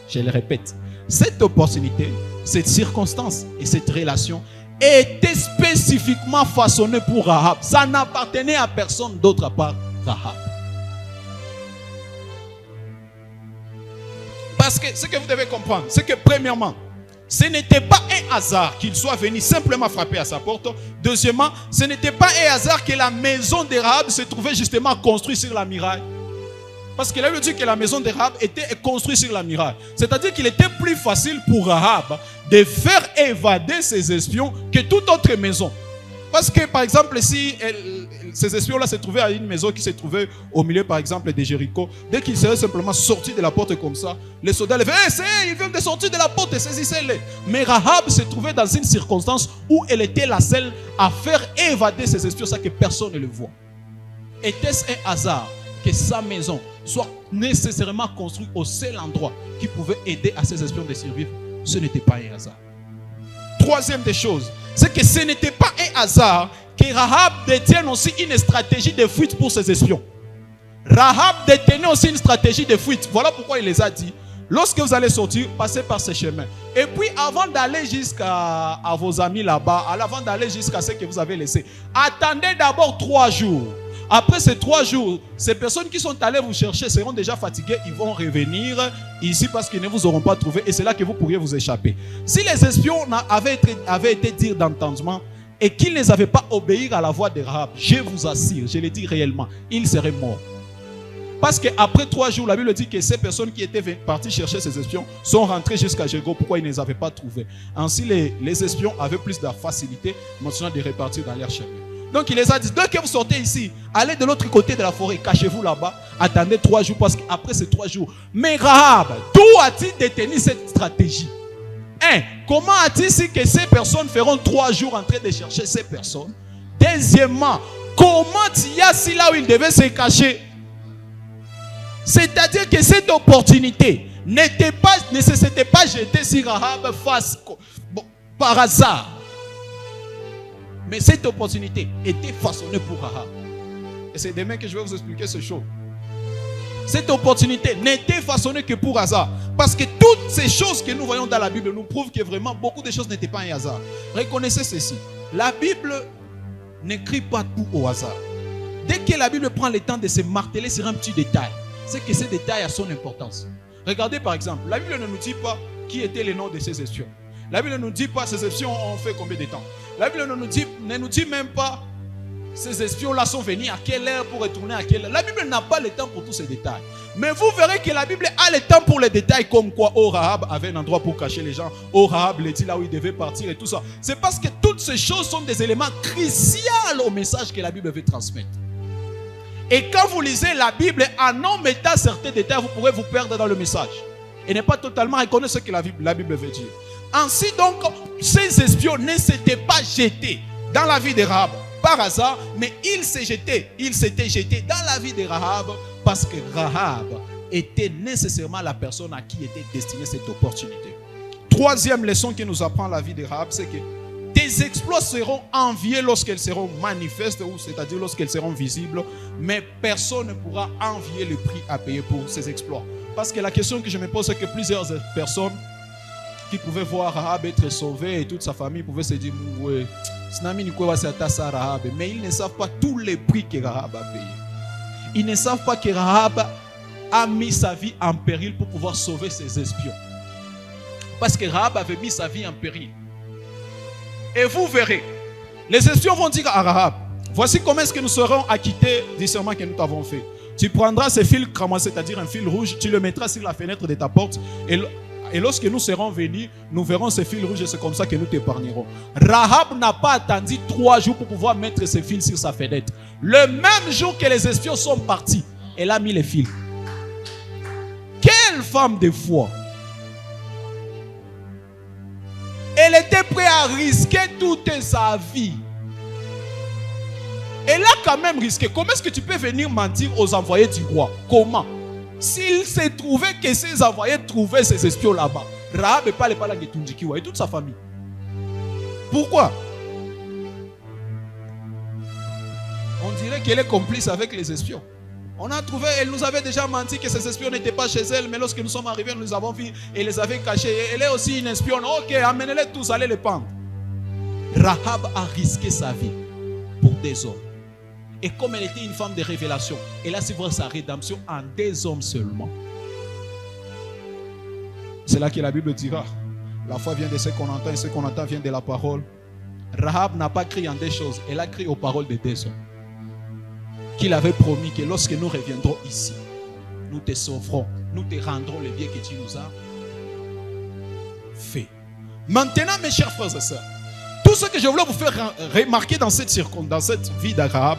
Speaker 2: Je le répète, cette opportunité, cette circonstance et cette relation était spécifiquement façonnée pour Rahab. Ça n'appartenait à personne d'autre à part Rahab. Parce que ce que vous devez comprendre, c'est que premièrement, ce n'était pas un hasard qu'il soit venu simplement frapper à sa porte. Deuxièmement, ce n'était pas un hasard que la maison de Rahab se trouvait justement construite sur la muraille. Parce que là, il dit que la maison de Rahab était construite sur la muraille. C'est-à-dire qu'il était plus facile pour Rahab de faire évader ses espions que toute autre maison. Parce que, par exemple, si ces espions-là se trouvaient à une maison qui se trouvait au milieu, par exemple, de Jéricho, dès qu'ils seraient simplement sortis de la porte comme ça, les soldats les disaient, ils viennent de sortir de la porte, saisissez-les. Mais Rahab se trouvait dans une circonstance où elle était la seule à faire évader ses espions sans que personne ne le voie. Était-ce un hasard que sa maison soit nécessairement construite au seul endroit qui pouvait aider à ses espions de survivre? Ce n'était pas un hasard. Troisième des choses, c'est que ce n'était pas un hasard que Rahab détienne aussi une stratégie de fuite pour ses espions. Rahab détenait aussi une stratégie de fuite. Voilà pourquoi il les a dit. Lorsque vous allez sortir, passez par ces chemins. Et puis avant d'aller jusqu'à vos amis là-bas, avant d'aller jusqu'à ce que vous avez laissé, attendez d'abord 3 jours. Après ces 3 jours, ces personnes qui sont allées vous chercher seront déjà fatiguées. Ils vont revenir ici parce qu'ils ne vous auront pas trouvé. Et c'est là que vous pourriez vous échapper. Si les espions avaient été dire d'entendement et qu'ils ne avaient pas obéi à la voix de Rahab, je vous assure, je le dis réellement, ils seraient morts. Parce qu'après 3 jours, la Bible dit que ces personnes qui étaient parties chercher ces espions sont rentrées jusqu'à Jéricho. Pourquoi ils ne les avaient pas trouvés? Ainsi, les espions avaient plus de facilité maintenant de repartir dans leur chemin. Donc il les a dit, dès que vous sortez ici, allez de l'autre côté de la forêt, cachez-vous là-bas, attendez 3 jours parce qu'après ces 3 jours. Mais Rahab, d'où a-t-il détenu cette stratégie? Comment a-t-il dit que ces personnes feront 3 jours en train de chercher ces personnes? Deuxièmement, comment y a si là où il devait se cacher? C'est-à-dire que cette opportunité ne s'était pas jetée sur Rahab par hasard. Mais cette opportunité était façonnée pour Rahab. Et c'est demain que je vais vous expliquer ce chose. Cette opportunité n'était façonnée que pour hasard. Parce que toutes ces choses que nous voyons dans la Bible nous prouvent que vraiment beaucoup de choses n'étaient pas un hasard. Reconnaissez ceci. La Bible n'écrit pas tout au hasard. Dès que la Bible prend le temps de se marteler sur un petit détail, c'est que ce détail a son importance. Regardez par exemple, la Bible ne nous dit pas qui étaient les noms de ces espions. La Bible ne nous dit pas ces espions ont fait combien de temps. La Bible ne nous dit même pas ces espions-là sont venus à quelle heure pour retourner à quelle heure. La Bible n'a pas le temps pour tous ces détails. Mais vous verrez que la Bible a le temps pour les détails comme quoi Rahab avait un endroit pour cacher les gens. Rahab les dit là où il devait partir et tout ça. C'est parce que toutes ces choses sont des éléments cruciaux au message que la Bible veut transmettre. Et quand vous lisez la Bible en omettant certains détails, vous pourrez vous perdre dans le message. Et ne pas totalement reconnaître ce que la Bible veut dire. Ainsi donc, ces espions ne s'étaient pas jetés dans la vie de Rahab par hasard, mais ils s'étaient jetés dans la vie de Rahab parce que Rahab était nécessairement la personne à qui était destinée cette opportunité. Troisième leçon qui nous apprend la vie de Rahab, c'est que tes exploits seront enviés lorsqu'elles seront manifestes, c'est-à-dire lorsqu'elles seront visibles, mais personne ne pourra envier le prix à payer pour ces exploits. Parce que la question que je me pose, c'est que plusieurs personnes qui pouvaient voir Rahab être sauvé et toute sa famille pouvaient se dire ouais, mais ils ne savent pas tous les prix que Rahab a payé. Ils ne savent pas que Rahab a mis sa vie en péril pour pouvoir sauver ses espions. Parce que Rahab avait mis sa vie en péril. Et vous verrez, les espions vont dire à Rahab, voici comment est-ce que nous serons acquittés du serment que nous t'avons fait. Tu prendras ce fil cramoisi, c'est-à-dire un fil rouge, tu le mettras sur la fenêtre de ta porte et lorsque nous serons venus, nous verrons ce fil rouge et c'est comme ça que nous t'épargnerons. Rahab n'a pas attendu 3 jours pour pouvoir mettre ce fil sur sa fenêtre. Le même jour que les espions sont partis, elle a mis les fils. Quelle femme de foi! Elle était prête à risquer toute sa vie. Elle a quand même risqué. Comment est-ce que tu peux venir mentir aux envoyés du roi? Comment? S'il se trouvait que ces envoyés trouvaient ces espions là-bas, Rahab n'est pas les parents de Tunjikiwa et toute sa famille. Pourquoi? On dirait qu'elle est complice avec les espions. On a trouvé, elle nous avait déjà menti que ces espions n'étaient pas chez elle, mais lorsque nous sommes arrivés, nous les avons vus et les avait cachés. Elle est aussi une espionne. Ok, amenez-les tous, allez les pendre. Rahab a risqué sa vie pour des hommes. Et comme elle était une femme de révélation, elle a su voir sa rédemption en des hommes seulement. C'est là que la Bible dira, La foi vient de ce qu'on entend et ce qu'on entend vient de la parole. Rahab n'a pas crié en des choses, elle a crié aux paroles de des hommes. Qu'il avait promis que lorsque nous reviendrons ici, nous te sauverons, nous te rendrons le bien que tu nous as fait. Maintenant, mes chers frères et sœurs, tout ce que je voulais vous faire remarquer dans cette vie de Rahab,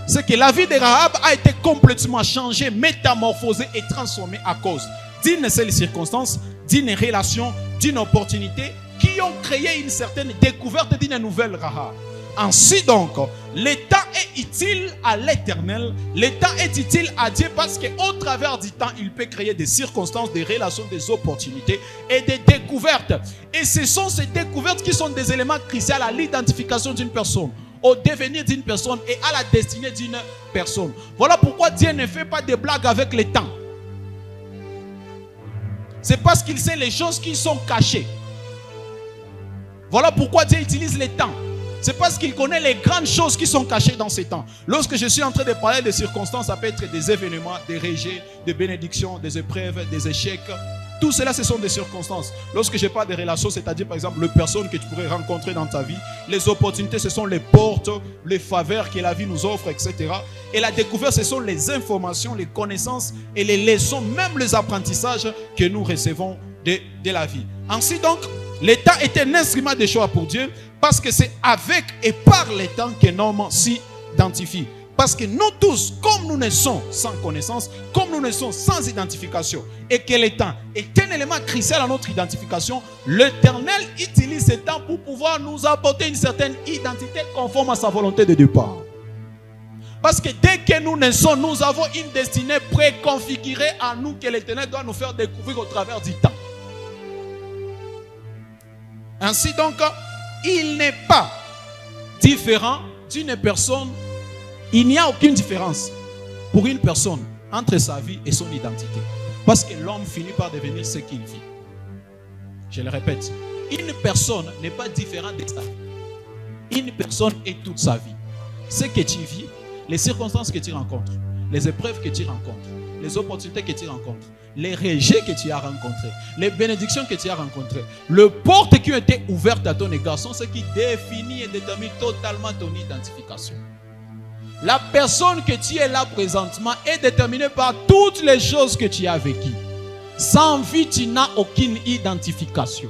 Speaker 2: c'est que la vie de Rahab a été complètement changée, métamorphosée et transformée à cause d'une seule circonstance, d'une relation, d'une opportunité qui ont créé une certaine découverte d'une nouvelle Rahab. Ainsi donc, le temps est utile à l'Éternel, le temps est utile à Dieu parce qu'au travers du temps, il peut créer des circonstances, des relations, des opportunités et des découvertes. Et ce sont ces découvertes qui sont des éléments cruciaux à l'identification d'une personne, au devenir d'une personne et à la destinée d'une personne. Voilà pourquoi Dieu ne fait pas de blagues avec le temps. C'est parce qu'il sait les choses qui sont cachées. Voilà pourquoi Dieu utilise le temps. C'est parce qu'il connaît les grandes choses qui sont cachées dans ces temps. Lorsque je suis en train de parler de circonstances, ça peut être des événements, des rejets, des bénédictions, des épreuves, des échecs. Tout cela, ce sont des circonstances. Lorsque je parle de relations, c'est-à-dire par exemple les personnes que tu pourrais rencontrer dans ta vie, les opportunités, ce sont les portes, les faveurs que la vie nous offre, etc. Et la découverte, ce sont les informations, les connaissances et les leçons, même les apprentissages que nous recevons de la vie. Ainsi donc, le temps est un instrument de choix pour Dieu parce que c'est avec et par le temps qu'un homme s'identifie. Parce que nous tous, comme nous naissons sans connaissance, comme nous naissons sans identification, et que le temps est un élément crucial à notre identification, l'Éternel utilise ce temps pour pouvoir nous apporter une certaine identité conforme à sa volonté de départ. Parce que dès que nous naissons, nous avons une destinée préconfigurée à nous que l'Éternel doit nous faire découvrir au travers du temps. Ainsi donc, il n'est pas différent d'une personne. Il n'y a aucune différence pour une personne entre sa vie et son identité. Parce que l'homme finit par devenir ce qu'il vit. Je le répète, une personne n'est pas différente de sa vie. Une personne est toute sa vie. Ce que tu vis, les circonstances que tu rencontres, les épreuves que tu rencontres, les opportunités que tu rencontres, les rejets que tu as rencontrés, les bénédictions que tu as rencontrées, les portes qui ont été ouvertes à ton égard sont ce qui définit et détermine totalement ton identification. La personne que tu es là présentement est déterminée par toutes les choses que tu as vécues. Sans vie, tu n'as aucune identification.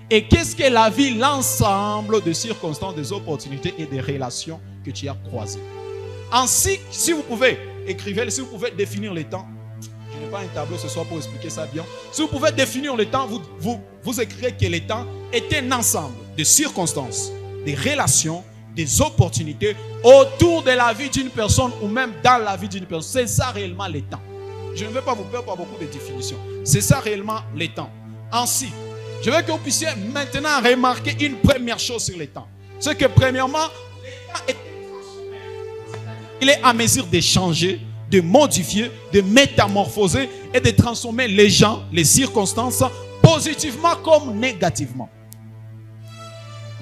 Speaker 2: Et qu'est-ce que la vie? L'ensemble de circonstances, des opportunités et des relations que tu as croisées. Ainsi, si vous pouvez, écrivez, si vous pouvez définir le temps. Je n'ai pas un tableau ce soir pour expliquer ça bien. Si vous pouvez définir le temps, vous écrivez que le temps est un ensemble de circonstances, des relations, des opportunités autour de la vie d'une personne ou même dans la vie d'une personne. C'est ça réellement le temps. Je ne vais pas vous faire par beaucoup de définitions. C'est ça réellement le temps. Ainsi, je veux que vous puissiez maintenant remarquer une première chose sur le temps. C'est que premièrement, le temps il est à mesure de changer, de modifier, de métamorphoser et de transformer les gens, les circonstances, positivement comme négativement.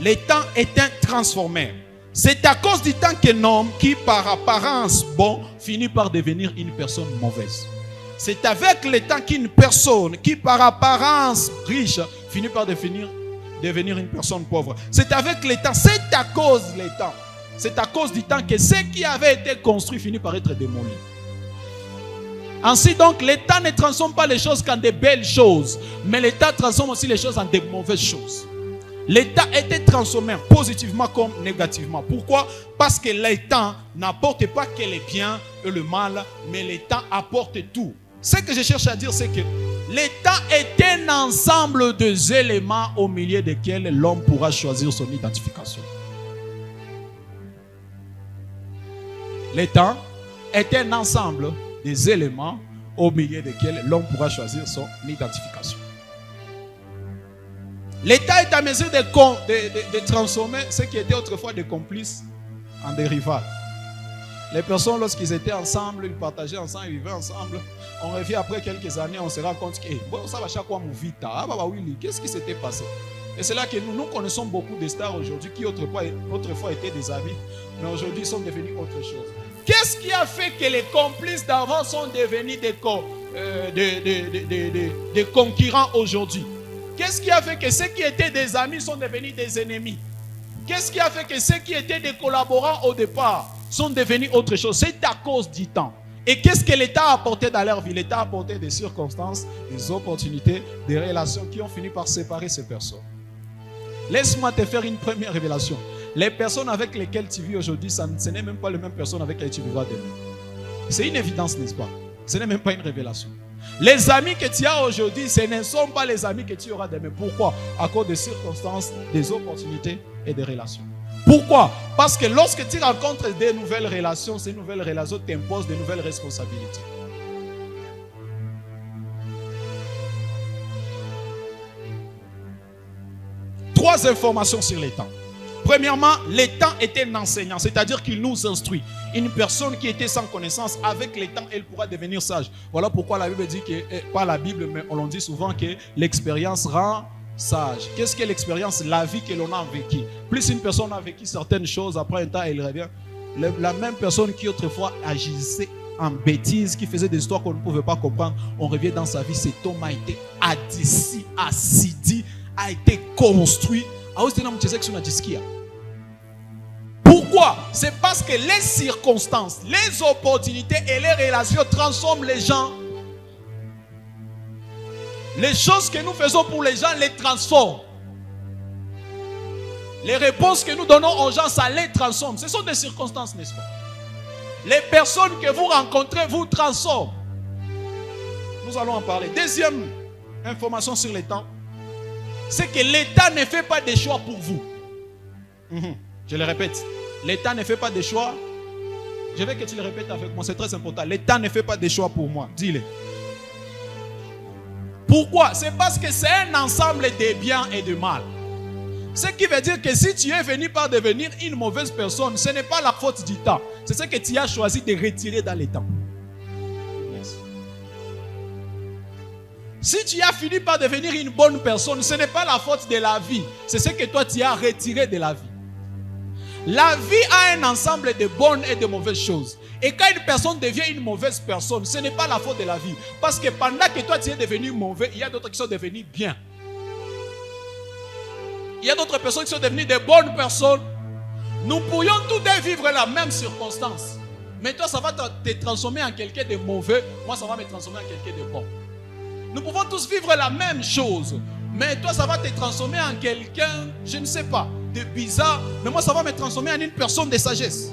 Speaker 2: Le temps est un transformeur. C'est à cause du temps qu'un homme qui par apparence bon finit par devenir une personne mauvaise. C'est avec le temps qu'une personne qui par apparence riche finit par devenir une personne pauvre. C'est avec le temps, c'est à cause du temps. C'est à cause du temps que ce qui avait été construit finit par être démoli. Ainsi donc, le temps ne transforme pas les choses qu'en des belles choses, mais le temps transforme aussi les choses en des mauvaises choses. L'état était transformé positivement comme négativement. Pourquoi? Parce que l'état n'apporte pas que le bien et le mal, mais l'état apporte tout. Ce que je cherche à dire, c'est que l'état est un ensemble d'éléments au milieu desquels l'homme pourra choisir son identification. L'état est un ensemble des éléments au milieu desquels l'homme pourra choisir son identification. L'État est à mesure de transformer ce qui était autrefois des complices en des rivales. Les personnes, lorsqu'ils étaient ensemble, ils partageaient ensemble, ils vivaient ensemble. On revient après quelques années, on se rend compte que ça va chaque fois mon vita. Ah bah oui, qu'est-ce qui s'était passé? Et c'est là que nous connaissons beaucoup de stars aujourd'hui qui autrefois étaient des amis, mais aujourd'hui sont devenus autre chose. Qu'est-ce qui a fait que les complices d'avant sont devenus des concurrents aujourd'hui? Qu'est-ce qui a fait que ceux qui étaient des amis sont devenus des ennemis? Qu'est-ce qui a fait que ceux qui étaient des collaborants au départ sont devenus autre chose? C'est à cause du temps. Et qu'est-ce que l'État a apporté dans leur vie? L'État a apporté des circonstances, des opportunités, des relations qui ont fini par séparer ces personnes. Laisse-moi te faire une première révélation. Les personnes avec lesquelles tu vis aujourd'hui, ce n'est même pas les mêmes personnes avec lesquelles tu vivras demain. C'est une évidence, n'est-ce pas? Ce n'est même pas une révélation. Les amis que tu as aujourd'hui, ce ne sont pas les amis que tu auras demain. Pourquoi? À cause des circonstances, des opportunités et des relations. Pourquoi? Parce que lorsque tu rencontres des nouvelles relations, ces nouvelles relations t'imposent de nouvelles responsabilités. Trois informations sur les temps. Premièrement, le temps était un enseignant, c'est-à-dire qu'il nous instruit. Une personne qui était sans connaissance, avec le temps, elle pourra devenir sage. Voilà pourquoi la Bible dit que, pas la Bible, mais on dit souvent que l'expérience rend sage. Qu'est-ce que l'expérience? La vie que l'on a vécue. Plus une personne a vécu certaines choses, après un temps, elle revient. La même personne qui autrefois agissait en bêtises, qui faisait des histoires qu'on ne pouvait pas comprendre, on revient dans sa vie. Cet homme a été assidie, a été construit. Pourquoi? C'est parce que les circonstances, les opportunités et les relations transforment les gens. Les choses que nous faisons pour les gens les transforment. Les réponses que nous donnons aux gens, ça les transforme. Ce sont des circonstances, n'est-ce pas? Les personnes que vous rencontrez vous transforment. Nous allons en parler. Deuxième information sur les temps, c'est que l'État ne fait pas des choix pour vous. Je le répète. L'État ne fait pas des choix. Je veux que tu le répètes avec moi, c'est très important. L'État ne fait pas des choix pour moi. Dis-le. Pourquoi? C'est parce que c'est un ensemble de biens et de mal. Ce qui veut dire que si tu es venu par devenir une mauvaise personne, ce n'est pas la faute du temps. C'est ce que tu as choisi de retirer dans les temps. Yes. Si tu as fini par devenir une bonne personne, ce n'est pas la faute de la vie. C'est ce que toi tu as retiré de la vie. La vie a un ensemble de bonnes et de mauvaises choses. Et quand une personne devient une mauvaise personne, ce n'est pas la faute de la vie. Parce que pendant que toi tu es devenu mauvais, il y a d'autres qui sont devenus bien. Il y a d'autres personnes qui sont devenues des bonnes personnes. Nous pourrions tous vivre la même circonstance. Mais toi, ça va te transformer en quelqu'un de mauvais. Moi, ça va me transformer en quelqu'un de bon. Nous pouvons tous vivre la même chose. Mais toi, ça va te transformer en quelqu'un, je ne sais pas, de bizarre. Mais moi, ça va me transformer en une personne de sagesse.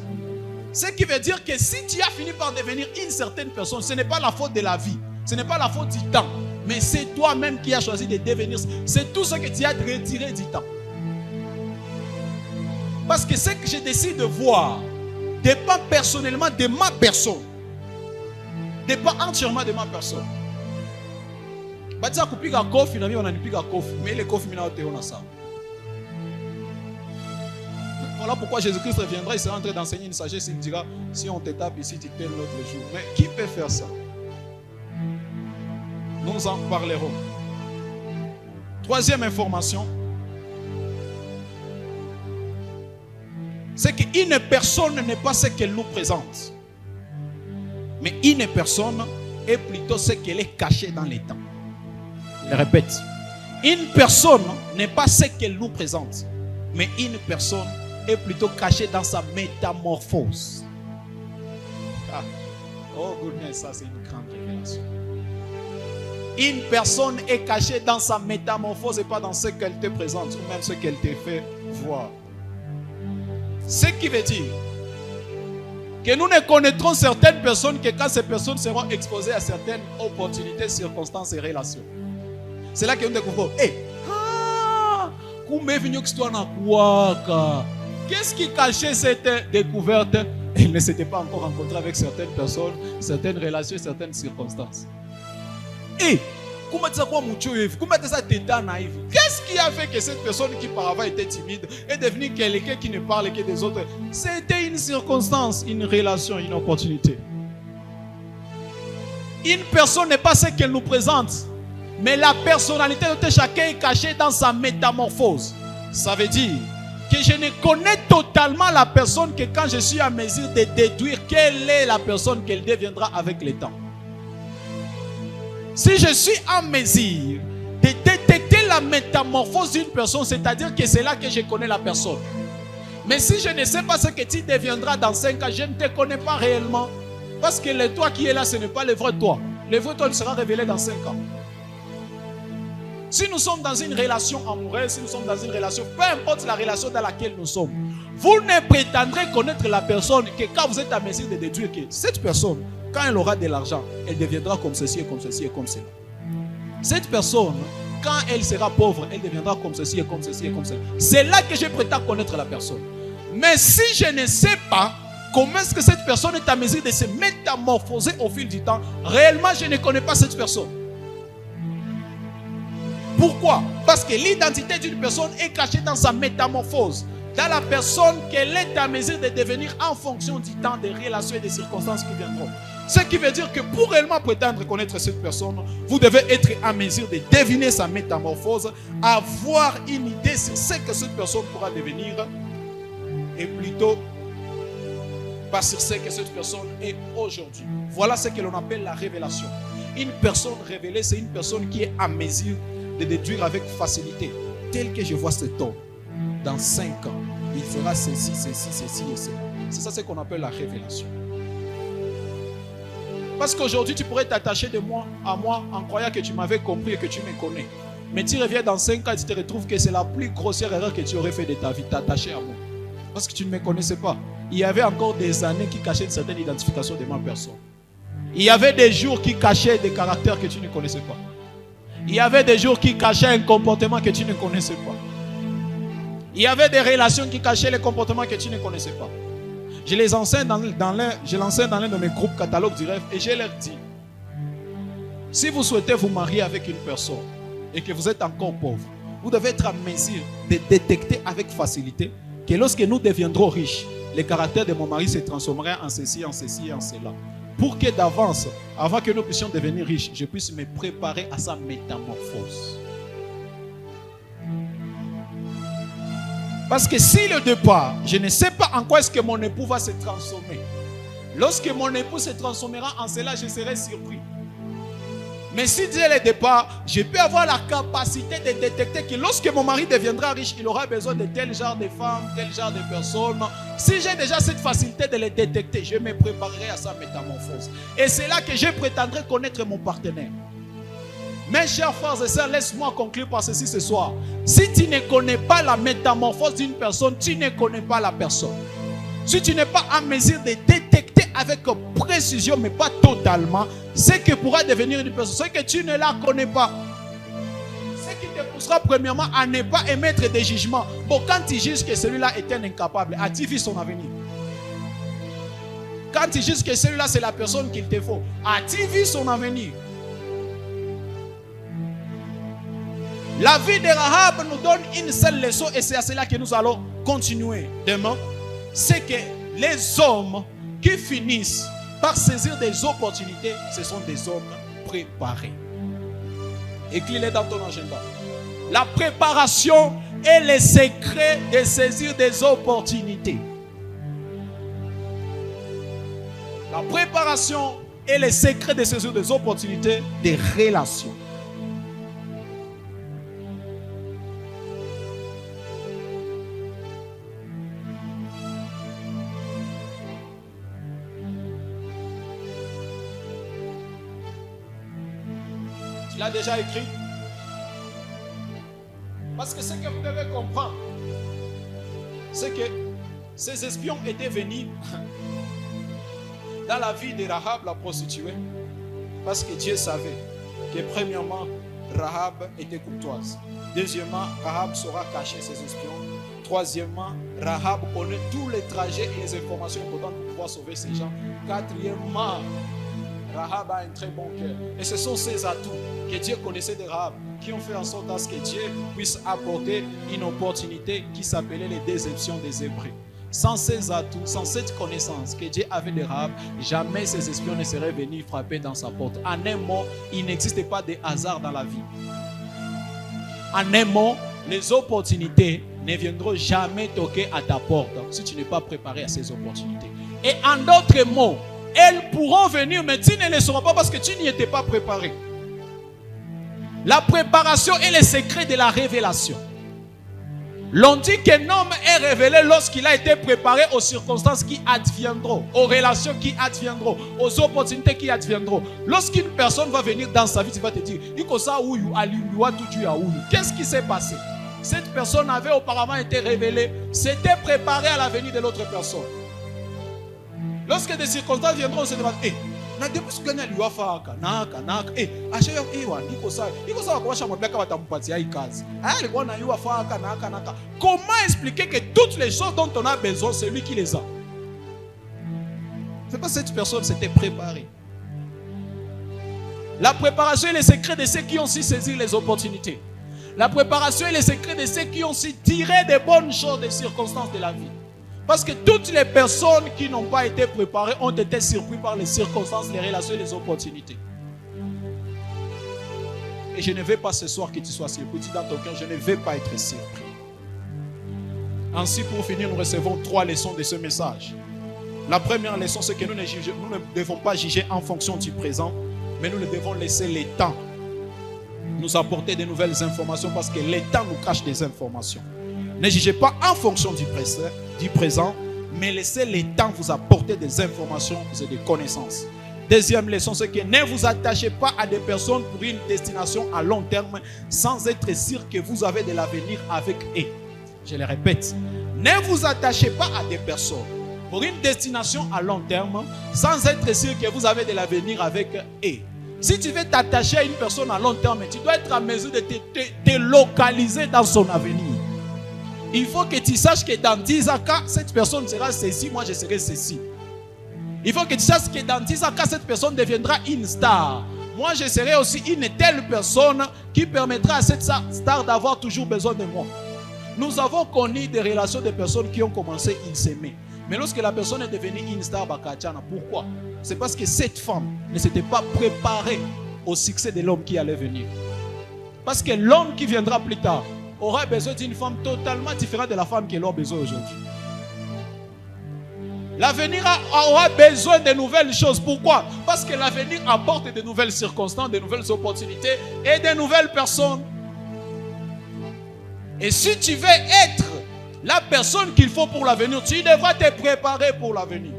Speaker 2: Ce qui veut dire que si tu as fini par devenir une certaine personne, ce n'est pas la faute de la vie. Ce n'est pas la faute du temps. Mais c'est toi-même qui as choisi de devenir. C'est tout ce que tu as retiré du temps. Parce que ce que je décide de voir dépend personnellement de ma personne. Dépend entièrement de ma personne. Mais les kofi voilà pourquoi Jésus-Christ reviendra, il sera en train d'enseigner une sagesse, il me dira, si on te tape ici, tu t'aimes l'autre jour. Mais qui peut faire ça? Nous en parlerons. Troisième information, c'est qu'une personne n'est pas ce qu'elle nous présente. Mais une personne est plutôt ce qu'elle est cachée dans les temps. Je répète. Une personne n'est pas ce qu'elle nous présente. Mais une personne est plutôt cachée dans sa métamorphose. Ah. Oh goodness, ça c'est une grande révélation. Une personne est cachée dans sa métamorphose et pas dans ce qu'elle te présente ou même ce qu'elle te fait voir. Ce qui veut dire que nous ne connaîtrons certaines personnes que quand ces personnes seront exposées à certaines opportunités, circonstances et relations. C'est là que nous découvrons. Qu'est-ce qui cachait cette découverte? Il ne s'était pas encore rencontré avec certaines personnes, certaines relations, certaines circonstances. Et qu'est-ce qui a fait que cette personne qui auparavant était timide est devenue quelqu'un qui ne parle que des autres? C'était une circonstance, une relation, une opportunité. Une personne n'est pas ce qu'elle nous présente, mais la personnalité de chacun est cachée dans sa métamorphose. Ça veut dire que je ne connais totalement la personne que quand je suis à mesure de déduire quelle est la personne qu'elle deviendra avec le temps. Si je suis en mesure de détecter la la métamorphose d'une personne, c'est-à-dire que c'est là que je connais la personne. Mais si je ne sais pas ce que tu deviendras dans 5 ans, je ne te connais pas réellement. Parce que le toi qui est là, ce n'est pas le vrai toi. Le vrai toi sera révélé dans 5 ans. Si nous sommes dans une relation amoureuse, si nous sommes dans une relation, peu importe la relation dans laquelle nous sommes, vous ne prétendrez connaître la personne que quand vous êtes à mesure de déduire que cette personne, quand elle aura de l'argent, elle deviendra comme ceci et comme ceci et comme cela. Cette personne, quand elle sera pauvre, elle deviendra comme ceci et comme ceci et comme cela. C'est là que je prétends connaître la personne. Mais si je ne sais pas comment est-ce que cette personne est à mesure de se métamorphoser au fil du temps, réellement je ne connais pas cette personne. Pourquoi? Parce que l'identité d'une personne est cachée dans sa métamorphose, dans la personne qu'elle est à mesure de devenir en fonction du temps, des relations et des circonstances qui viendront. Ce qui veut dire que pour réellement prétendre connaître cette personne, vous devez être à mesure de deviner sa métamorphose, avoir une idée sur ce que cette personne pourra devenir, et plutôt pas sur ce que cette personne est aujourd'hui. Voilà ce que l'on appelle la révélation. Une personne révélée, c'est une personne qui est à mesure de déduire avec facilité. Tel que je vois cet homme, dans 5 ans, il fera ceci, ceci, ceci et cela. C'est ça ce qu'on appelle la révélation. Parce qu'aujourd'hui, tu pourrais t'attacher de moi à moi en croyant que tu m'avais compris et que tu me connais. Mais tu reviens dans 5 ans et tu te retrouves que c'est la plus grossière erreur que tu aurais fait de ta vie, t'attacher à moi. Parce que tu ne me connaissais pas. Il y avait encore des années qui cachaient une certaine identification de ma personne. Il y avait des jours qui cachaient des caractères que tu ne connaissais pas. Il y avait des jours qui cachaient un comportement que tu ne connaissais pas. Il y avait des relations qui cachaient les comportements que tu ne connaissais pas. Je les enseigne dans l'un de mes groupes catalogues du rêve et je leur dis, si vous souhaitez vous marier avec une personne et que vous êtes encore pauvre, vous devez être en mesure de détecter avec facilité que lorsque nous deviendrons riches, le caractère de mon mari se transformera en ceci, en ceci et en cela. Pour que d'avance, avant que nous puissions devenir riches, je puisse me préparer à sa métamorphose. Parce que si le départ, je ne sais pas en quoi est-ce que mon époux va se transformer. Lorsque mon époux se transformera en cela, je serai surpris. Mais si dès le départ, je peux avoir la capacité de détecter que lorsque mon mari deviendra riche, il aura besoin de tel genre de femmes, tel genre de personnes. Si j'ai déjà cette facilité de les détecter, je me préparerai à sa métamorphose. Et c'est là que je prétendrai connaître mon partenaire. Mes chers frères et sœurs, laisse-moi conclure par ceci ce soir. Si tu ne connais pas la métamorphose d'une personne, tu ne connais pas la personne. Si tu n'es pas en mesure de détecter avec précision, mais pas totalement, ce que pourra devenir une personne, ce que tu ne la connais pas, ce qui te poussera premièrement à ne pas émettre des jugements. Bon, quand tu juges que celui-là est un incapable, as-tu vu son avenir? Quand tu juges que celui-là c'est la personne qu'il te faut, as-tu vu son avenir? La vie de Rahab nous donne une seule leçon et c'est à cela que nous allons continuer demain. C'est que les hommes qui finissent par saisir des opportunités, ce sont des hommes préparés. Écris-les dans ton agenda. La préparation est le secret de saisir des opportunités. La préparation est le secret de saisir des opportunités, des relations. Tu l'as déjà écrit? Parce que ce que vous devez comprendre, c'est que ces espions étaient venus dans la vie de Rahab, la prostituée, parce que Dieu savait que premièrement, Rahab était courtoise. Deuxièmement, Rahab saura cacher ses espions. Troisièmement, Rahab connaît tous les trajets et les informations importantes pour pouvoir sauver ces gens. Quatrièmement, Rahab a un très bon cœur. Et ce sont ces atouts que Dieu connaissait de Rahab qui ont fait en sorte à ce que Dieu puisse apporter une opportunité qui s'appelait les déceptions des Hébreux. Sans ces atouts, sans cette connaissance que Dieu avait de Rahab, jamais ces espions ne seraient venus frapper dans sa porte. En un mot, il n'existe pas de hasard dans la vie. En un mot, les opportunités ne viendront jamais toquer à ta porte si tu n'es pas préparé à ces opportunités. Et en d'autres mots, elles pourront venir, mais tu ne les sauras pas parce que tu n'y étais pas préparé. La préparation est le secret de la révélation. L'on dit qu'un homme est révélé lorsqu'il a été préparé aux circonstances qui adviendront, aux relations qui adviendront, aux opportunités qui adviendront. Lorsqu'une personne va venir dans sa vie, tu vas te dire, qu'est-ce qui s'est passé? Cette personne avait auparavant été révélée, s'était préparée à la venue de l'autre personne. Lorsque des circonstances viendront, on se demande, comment expliquer que toutes les choses dont on a besoin, c'est lui qui les a? C'est pas cette personne s'était préparée. La préparation est le secret de ceux qui ont su saisir les opportunités. La préparation est le secret de ceux qui ont su tirer des bonnes choses des circonstances de la vie. Parce que toutes les personnes qui n'ont pas été préparées ont été surprises par les circonstances, les relations et les opportunités. Et je ne veux pas ce soir que tu sois surpris. Dis dans ton cœur, je ne veux pas être surpris. Ainsi, pour finir, nous recevons 3 leçons de ce message. La première leçon, c'est que nous ne devons pas juger en fonction du présent, mais nous devons laisser le temps nous apporter de nouvelles informations parce que le temps nous cache des informations. Ne jugez pas en fonction du présent, mais laissez le temps vous apporter des informations et des connaissances. Deuxième leçon, c'est que ne vous attachez pas à des personnes pour une destination à long terme sans être sûr que vous avez de l'avenir avec eux. Je le répète, ne vous attachez pas à des personnes pour une destination à long terme sans être sûr que vous avez de l'avenir avec eux. Si tu veux t'attacher à une personne à long terme, tu dois être en mesure de te localiser dans son avenir. Il faut que tu saches que dans 10 ans, cette personne sera ceci, moi je serai ceci. Il faut que tu saches que dans 10 ans, cette personne deviendra une star. Moi je serai aussi une telle personne qui permettra à cette star d'avoir toujours besoin de moi. Nous avons connu des relations de personnes qui ont commencé à s'aimer. Mais lorsque la personne est devenue une star, pourquoi? C'est parce que cette femme ne s'était pas préparée au succès de l'homme qui allait venir. Parce que l'homme qui viendra plus tard aura besoin d'une femme totalement différente de la femme qu'elle a besoin aujourd'hui. L'avenir aura besoin de nouvelles choses. Pourquoi? Parce que l'avenir apporte de nouvelles circonstances, de nouvelles opportunités et de nouvelles personnes. Et si tu veux être la personne qu'il faut pour l'avenir, tu devras te préparer pour l'avenir.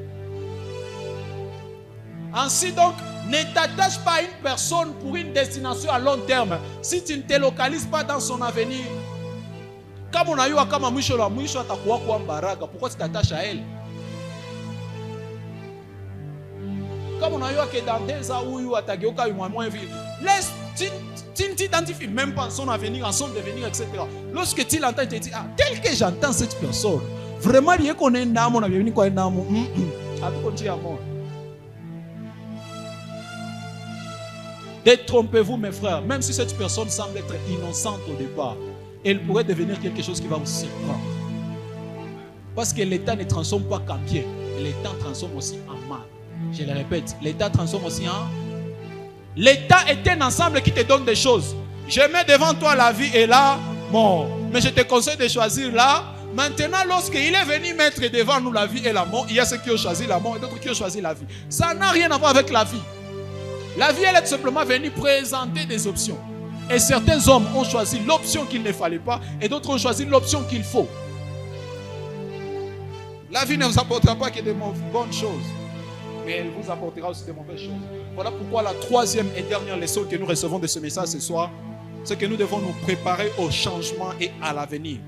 Speaker 2: Ainsi donc, ne t'attache pas à une personne pour une destination à long terme si tu ne te localises pas dans son avenir. Pourquoi tu t'attaches à elle? Comme on a eu que dans des ans laisse, tu ne t'identifies même pas en son avenir, en son devenir, etc. Lorsque tu l'entends, tu te dis, tel que j'entends cette personne, vraiment, il y a qu'on est un âme, on a venu quoi un âme. Détrompez-vous, mes frères, même si cette personne semble être innocente au départ, elle pourrait devenir quelque chose qui va vous surprendre. Parce que l'État ne transforme pas qu'en bien, l'État transforme aussi en mal. Je le répète, l'État transforme aussi en... L'État est un ensemble qui te donne des choses. Je mets devant toi la vie et la mort. Mais je te conseille de choisir là. Maintenant, lorsqu'il est venu mettre devant nous la vie et la mort, il y a ceux qui ont choisi la mort et d'autres qui ont choisi la vie. Ça n'a rien à voir avec la vie. La vie, elle est simplement venue présenter des options. Et certains hommes ont choisi l'option qu'il ne fallait pas et d'autres ont choisi l'option qu'il faut. La vie ne vous apportera pas que de bonnes choses, mais elle vous apportera aussi de mauvaises choses. Voilà pourquoi la troisième et dernière leçon que nous recevons de ce message ce soir, c'est que nous devons nous préparer au changement et à l'avenir.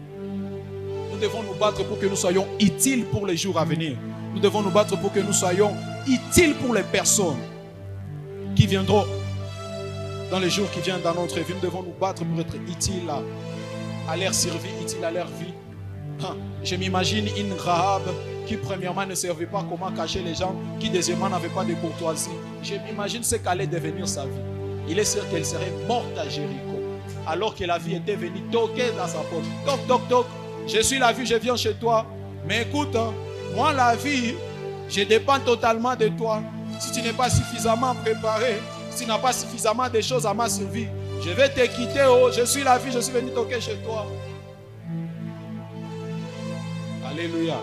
Speaker 2: Nous devons nous battre pour que nous soyons utiles pour les jours à venir. Nous devons nous battre pour que nous soyons utiles pour les personnes qui viendront dans les jours qui viennent dans notre vie. Nous devons nous battre pour être utiles à leur servir, utiles à leur vie. Je m'imagine une Rahab qui premièrement ne servait pas comment cacher les gens, qui deuxièmement n'avait pas de courtoisie. Je m'imagine ce qu'allait devenir sa vie. Il est sûr qu'elle serait morte à Jéricho, alors que la vie était venue toquer dans sa porte. Toc, toc, toc, je suis la vie, je viens chez toi. Mais écoute, moi la vie, je dépends totalement de toi. Si tu n'es pas suffisamment préparé, si tu n'as pas suffisamment de choses à ma survie, je vais te quitter. Oh, je suis la vie, je suis venu toquer chez toi. Alléluia.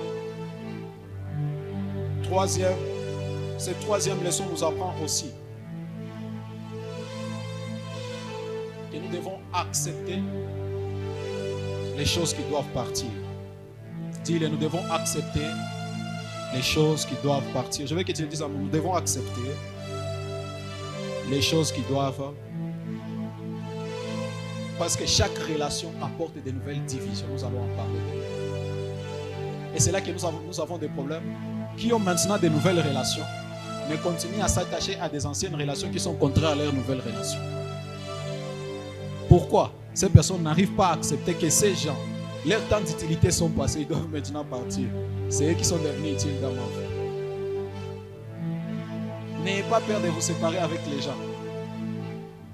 Speaker 2: Cette troisième leçon nous apprend aussi que nous nous devons accepter les choses qui doivent partir. Dis-le, nous devons accepter les choses qui doivent partir. Je veux que tu le dises à moi, nous devons accepter les choses qui doivent. Parce que chaque relation apporte de nouvelles divisions. Nous allons en parler. Et c'est là que nous avons des problèmes qui ont maintenant de nouvelles relations, mais continuent à s'attacher à des anciennes relations qui sont contraires à leurs nouvelles relations. Pourquoi? Ces personnes n'arrivent pas à accepter que ces gens, leurs temps d'utilité sont passés, ils doivent maintenant partir. C'est eux qui sont devenus utiles dans ma vie. N'ayez pas peur de vous séparer avec les gens.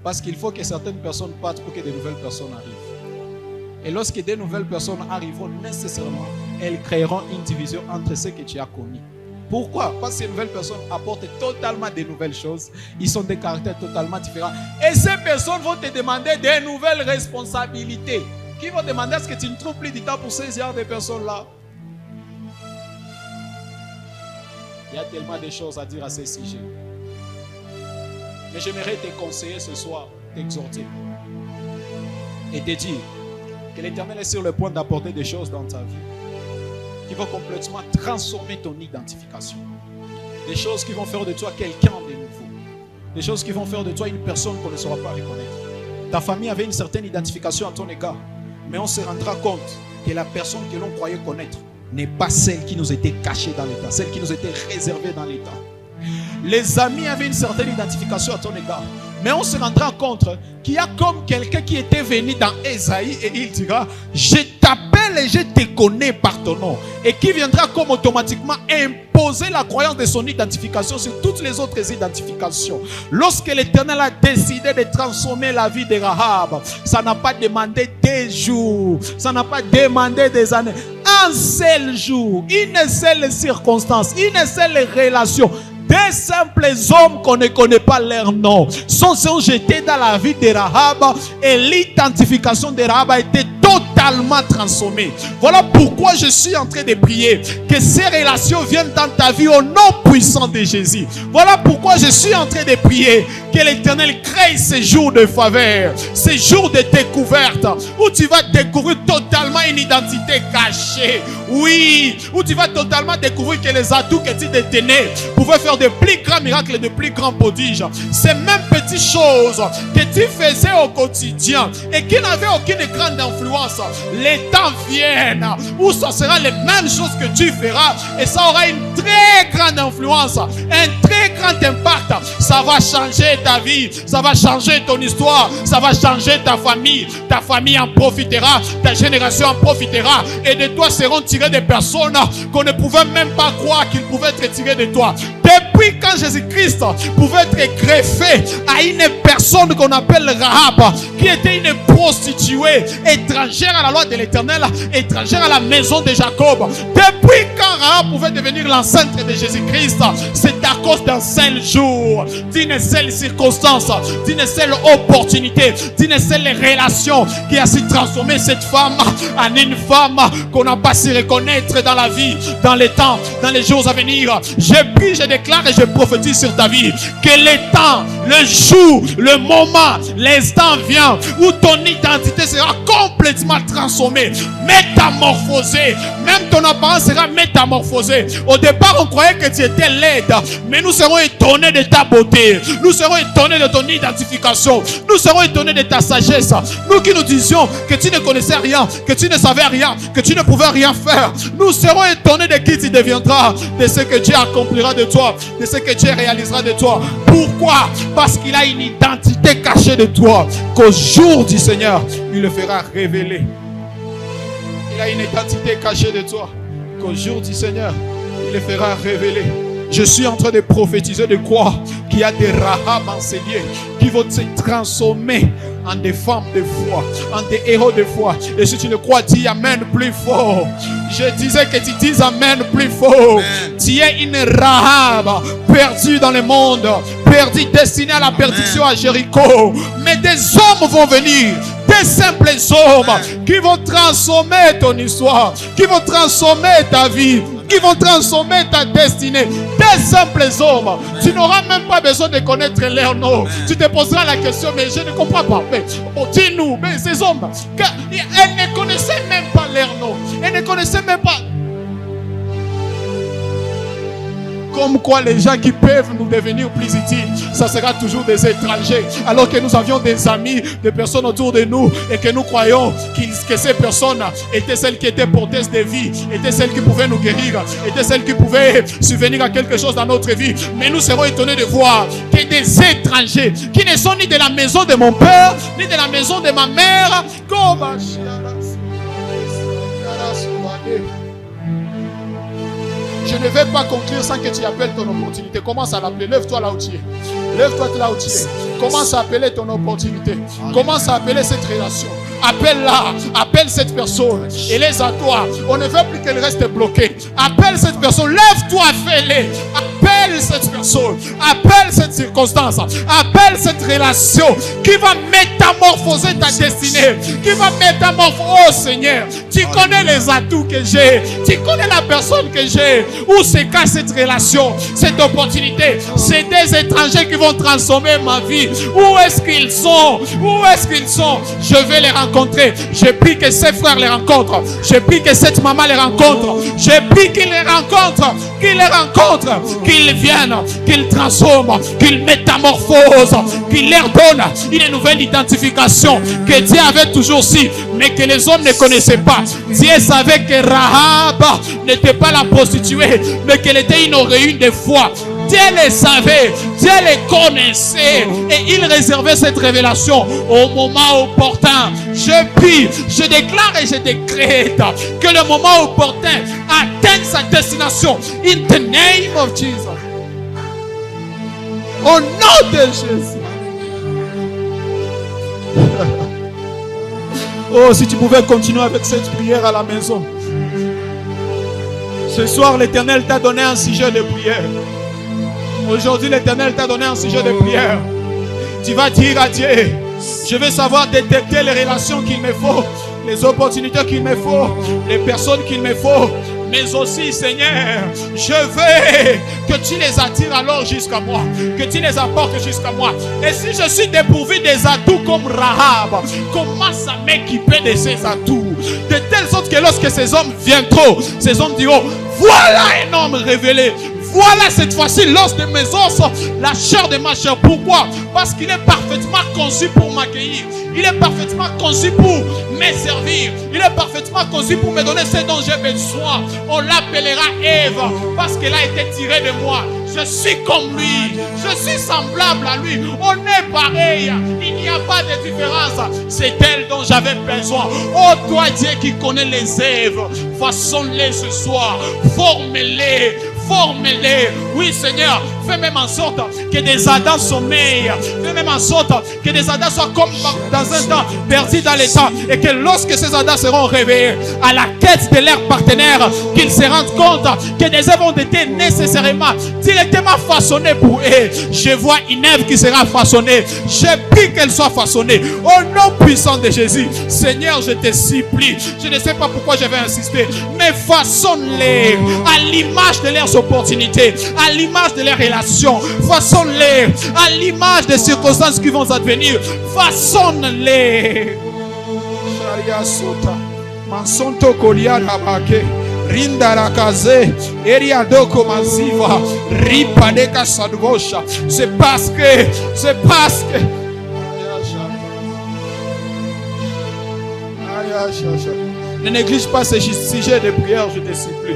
Speaker 2: Parce qu'il faut que certaines personnes partent pour que de nouvelles personnes arrivent. Et lorsque de nouvelles personnes arriveront, nécessairement, elles créeront une division entre ceux que tu as connus. Pourquoi? Parce que ces nouvelles personnes apportent totalement de nouvelles choses. Ils sont des caractères totalement différents. Et ces personnes vont te demander de nouvelles responsabilités. Qui vont demander à ce que tu ne trouves plus du temps pour ces genres de personnes-là. Il y a tellement de choses à dire à ces sujets. Mais j'aimerais te conseiller ce soir, t'exhorter et te dire que l'Éternel est sur le point d'apporter des choses dans ta vie qui vont complètement transformer ton identification. Des choses qui vont faire de toi quelqu'un de nouveau. Des choses qui vont faire de toi une personne qu'on ne saura pas reconnaître. Ta famille avait une certaine identification à ton égard, mais on se rendra compte que la personne que l'on croyait connaître n'est pas celle qui nous était cachée dans l'état, celle qui nous était réservée dans l'état. Les amis avaient une certaine identification à ton égard, mais on se rendra compte qu'il y a comme quelqu'un qui était venu dans Ésaïe et il dira: je t'appelle et je te connais par ton nom, et qui viendra comme automatiquement imposer la croyance de son identification sur toutes les autres identifications. Lorsque l'Éternel a décidé de transformer la vie de Rahab, ça n'a pas demandé des jours, ça n'a pas demandé des années. Un seul jour, une seule circonstance, une seule relation. Des simples hommes qu'on ne connaît pas leur nom sont jetés dans la vie de Rahab et l'identification de Rahab a été totalement transformée. Voilà pourquoi je suis en train de prier que ces relations viennent dans ta vie au nom puissant de Jésus. Voilà pourquoi je suis en train de prier que l'Éternel crée ces jours de faveur, ces jours de découverte où tu vas découvrir totalement une identité cachée. Oui, où tu vas totalement découvrir que les atouts que tu détenais pouvaient faire de plus grands miracles et de plus grands prodiges. Ces mêmes petites choses que tu faisais au quotidien et qui n'avaient aucune grande influence, les temps viennent où ce sera les mêmes choses que tu feras et ça aura une très grande influence, un très grand impact. Ça va changer ta vie, ça va changer ton histoire, ça va changer ta famille en profitera, ta génération en profitera et de toi seront tirées des personnes qu'on ne pouvait même pas croire qu'ils pouvaient être tirées de toi. Depuis quand Jésus-Christ pouvait être greffé à une personne qu'on appelle Rahab, qui était une prostituée, étrangère à la loi de l'Éternel, étrangère à la maison de Jacob. Depuis quand Rahab pouvait devenir l'ancêtre de Jésus-Christ, c'est à cause d'un seul jour, d'une seule circonstance, d'une seule opportunité, d'une seule relation qui a su transformer cette femme en une femme qu'on n'a pas su reconnaître dans la vie, dans les temps, dans les jours à venir. Je prie, je déclare et je prophétise sur ta vie que le temps, le jour, le moment, l'instant vient où ton identité sera complètement transformée, métamorphosée. Même ton apparence sera métamorphosée. Au départ, on croyait que tu étais laide, mais nous serons étonnés de ta beauté. Nous serons étonnés de ton identification. Nous serons étonnés de ta sagesse. Nous qui nous disions que tu ne connaissais rien, que tu ne savais rien, que tu ne pouvais rien faire, nous serons étonnés de qui tu deviendras, de ce que Dieu accomplira de toi, de ce que Dieu réalisera de toi. Pourquoi? Parce qu'il a une identité cachée de toi, qu'au jour du Seigneur, il le fera révéler. Il a une identité cachée de toi, qu'au jour du Seigneur, il le fera révéler. Je suis en train de prophétiser, de croire qu'il y a des Rahab enseignés qui vont se transformer en des femmes de foi, en des héros de foi. Et si tu le crois, dis Amen plus fort. Je disais que tu dises Amen plus fort. Amen. Tu es une Rahab perdue dans le monde, perdue, destinée à la perdition à Jéricho. Mais des hommes vont venir, des simples hommes qui vont transformer ton histoire, qui vont transformer ta vie, qui vont transformer ta destinée. Des simples hommes. Tu n'auras même pas besoin de connaître leur nom. Tu te poseras la question, mais je ne comprends pas. Mais dis-nous, mais ces hommes, elles ne connaissaient même pas leur nom. Elles ne connaissaient même pas. Comme quoi les gens qui peuvent nous devenir plus utiles, ça sera toujours des étrangers. Alors que nous avions des amis, des personnes autour de nous et que nous croyons que ces personnes étaient celles qui étaient porteuses de vie, étaient celles qui pouvaient nous guérir, étaient celles qui pouvaient subvenir à quelque chose dans notre vie. Mais nous serons étonnés de voir que des étrangers qui ne sont ni de la maison de mon père, ni de la maison de ma mère, je ne vais pas conclure sans que tu appelles ton opportunité. Commence à l'appeler. Lève-toi là où tu es. Lève-toi là où tu es. Commence à appeler ton opportunité. Commence à appeler cette relation. Appelle-la. Appelle cette personne. Et laisse à toi. On ne veut plus qu'elle reste bloquée. Appelle cette personne. Lève-toi, fais-le. Appelle cette personne. Appelle cette circonstance. Appelle cette relation qui va métamorphoser ta destinée. Qui va métamorphoser. Oh Seigneur, tu connais les atouts que j'ai. Tu connais la personne que j'ai. Où se cache cette relation, cette opportunité? C'est des étrangers qui vont transformer ma vie. Où est-ce qu'ils sont? Où est-ce qu'ils sont? Je vais les rencontrer. Je prie que ces frères les rencontrent. Je prie que cette maman les rencontre. Je prie qu'ils les rencontrent. Qu'ils les rencontrent. Qu'ils viennent. Qu'ils transforment. Qu'ils métamorphosent. Qu'ils leur donnent une nouvelle identification que Dieu avait toujours su, mais que les hommes ne connaissaient pas. Dieu savait que Rahab n'était pas la prostituée, mais qu'elle était une oreille de foi. Dieu les savait, Dieu les connaissait et il réservait cette révélation au moment opportun. Je prie, je déclare et je décrète que le moment opportun atteigne sa destination. In the name of Jesus. Au nom de Jésus. Oh, si tu pouvais continuer avec cette prière à la maison. Ce soir, l'Éternel t'a donné un sujet de prière. Aujourd'hui, l'Éternel t'a donné un sujet de prière. Tu vas dire à Dieu, je vais savoir détecter les relations qu'il me faut, les opportunités qu'il me faut, les personnes qu'il me faut. Mais aussi, Seigneur, je veux que tu les attires alors jusqu'à moi, que tu les apportes jusqu'à moi. Et si je suis dépourvu des atouts comme Rahab, commence à m'équiper de ces atouts, de telle sorte que lorsque ces hommes viendront, ces hommes diront, voilà un homme révélé. Voilà cette fois-ci l'os de mes os, la chair de ma chair. Pourquoi? Parce qu'il est parfaitement conçu pour m'accueillir. Il est parfaitement conçu pour me servir. Il est parfaitement conçu pour me donner ce dont j'ai besoin. On l'appellera Ève parce qu'elle a été tirée de moi. Je suis comme lui. Je suis semblable à lui. On est pareil. Il n'y a pas de différence. C'est elle dont j'avais besoin. Oh toi Dieu qui connais les Èves, façonne-les ce soir. Forme-les. Forme-les. Oui Seigneur, fais même en sorte que des Adams sommeillent. Fais même en sorte que des Adams soient comme dans un temps perdus dans les temps. Et que lorsque ces Adams seront réveillés à la quête de leur partenaire, qu'ils se rendent compte que des œuvres ont été nécessairement directement façonnées pour eux. Je vois une œuvre qui sera façonnée. Je prie qu'elle soit façonnée. Au nom puissant de Jésus. Seigneur, je te supplie. Je ne sais pas pourquoi je vais insister. Mais façonne-les à l'image de leurs opportunités, à l'image de leurs relations. Façonne-les à l'image des circonstances qui vont advenir. Façonne-les. Mansonto Kolia Rabake Rinda Rakaze Eriadoko Maziva Ripadeka Sadvosha. C'est parce que ne néglige pas ces sujets de prière, je te supplie.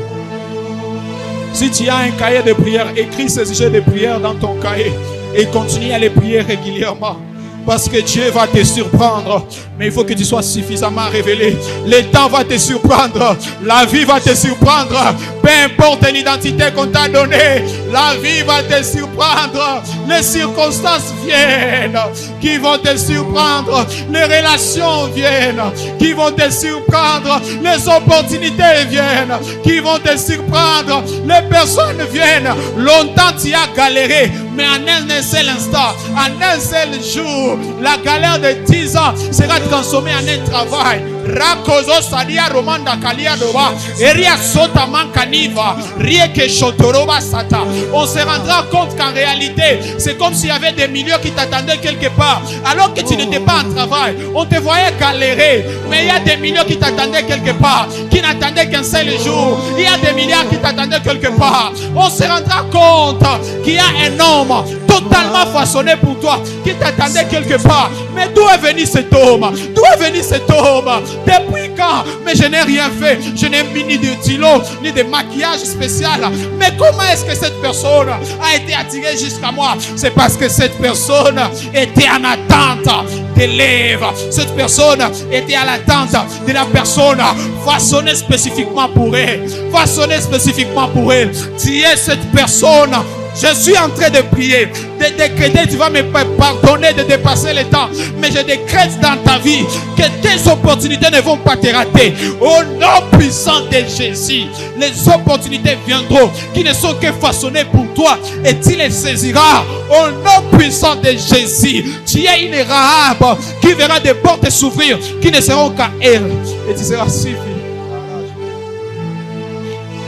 Speaker 2: Si tu as un cahier de prière, écris ces sujets de prière dans ton cahier et continue à les prier régulièrement. Parce que Dieu va te surprendre. Mais il faut que tu sois suffisamment révélé. Le temps va te surprendre. La vie va te surprendre. Peu importe l'identité qu'on t'a donnée, la vie va te surprendre. Les circonstances viennent qui vont te surprendre. Les relations viennent qui vont te surprendre. Les opportunités viennent qui vont te surprendre. Les personnes viennent. Longtemps tu as galéré, mais en un seul instant, en un seul jour, la galère de 10 ans sera transformer en un travail. Rakozo sadia romanda kalia doba. Eria sota mankaniva. Rieke shotoroba sata. On se rendra compte qu'en réalité, c'est comme s'il y avait des millions qui t'attendaient quelque part. Alors que tu n'étais pas en travail. On te voyait galérer. Mais il y a des millions qui t'attendaient quelque part. Qui n'attendaient qu'un seul jour. Il y a des milliards qui t'attendaient quelque part. On se rendra compte qu'il y a un homme totalement façonné pour toi qui t'attendait quelque part. Mais d'où est venu cet homme? D'où est venu cet homme? Depuis quand? Mais je n'ai rien fait. Je n'ai mis ni de stylo, ni de maquillage spécial. Mais comment est-ce que cette personne a été attirée jusqu'à moi? C'est parce que cette personne était en attente d'élèves. Cette personne était à l'attente de la personne façonnée spécifiquement pour elle. Façonnée spécifiquement pour elle. Tu es cette personne. Je suis en train de prier, de décréter, tu vas me pardonner de dépasser le temps. Mais je décrète dans ta vie que tes opportunités ne vont pas te rater. Au nom puissant de Jésus, les opportunités viendront qui ne sont que façonnées pour toi et tu les saisiras. Au nom puissant de Jésus, tu es une Rahab qui verra des portes s'ouvrir qui ne seront qu'à elle. Et tu seras suivi.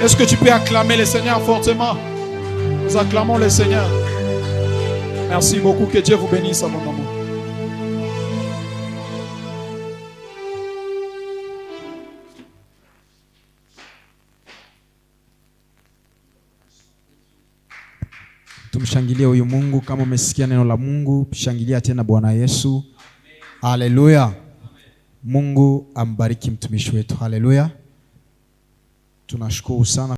Speaker 2: Est-ce que tu peux acclamer le Seigneur fortement? Nous acclamons le Seigneur. Merci beaucoup. Que Dieu vous bénisse à mon moment.
Speaker 3: Tumshangilie huyu Mungu. Kama umesikia neno la Mungu, shangilia tena Bwana Yesu. Haleluya. Mungu ambariki mtumishi wetu. Haleluya. Tunashukuru sana.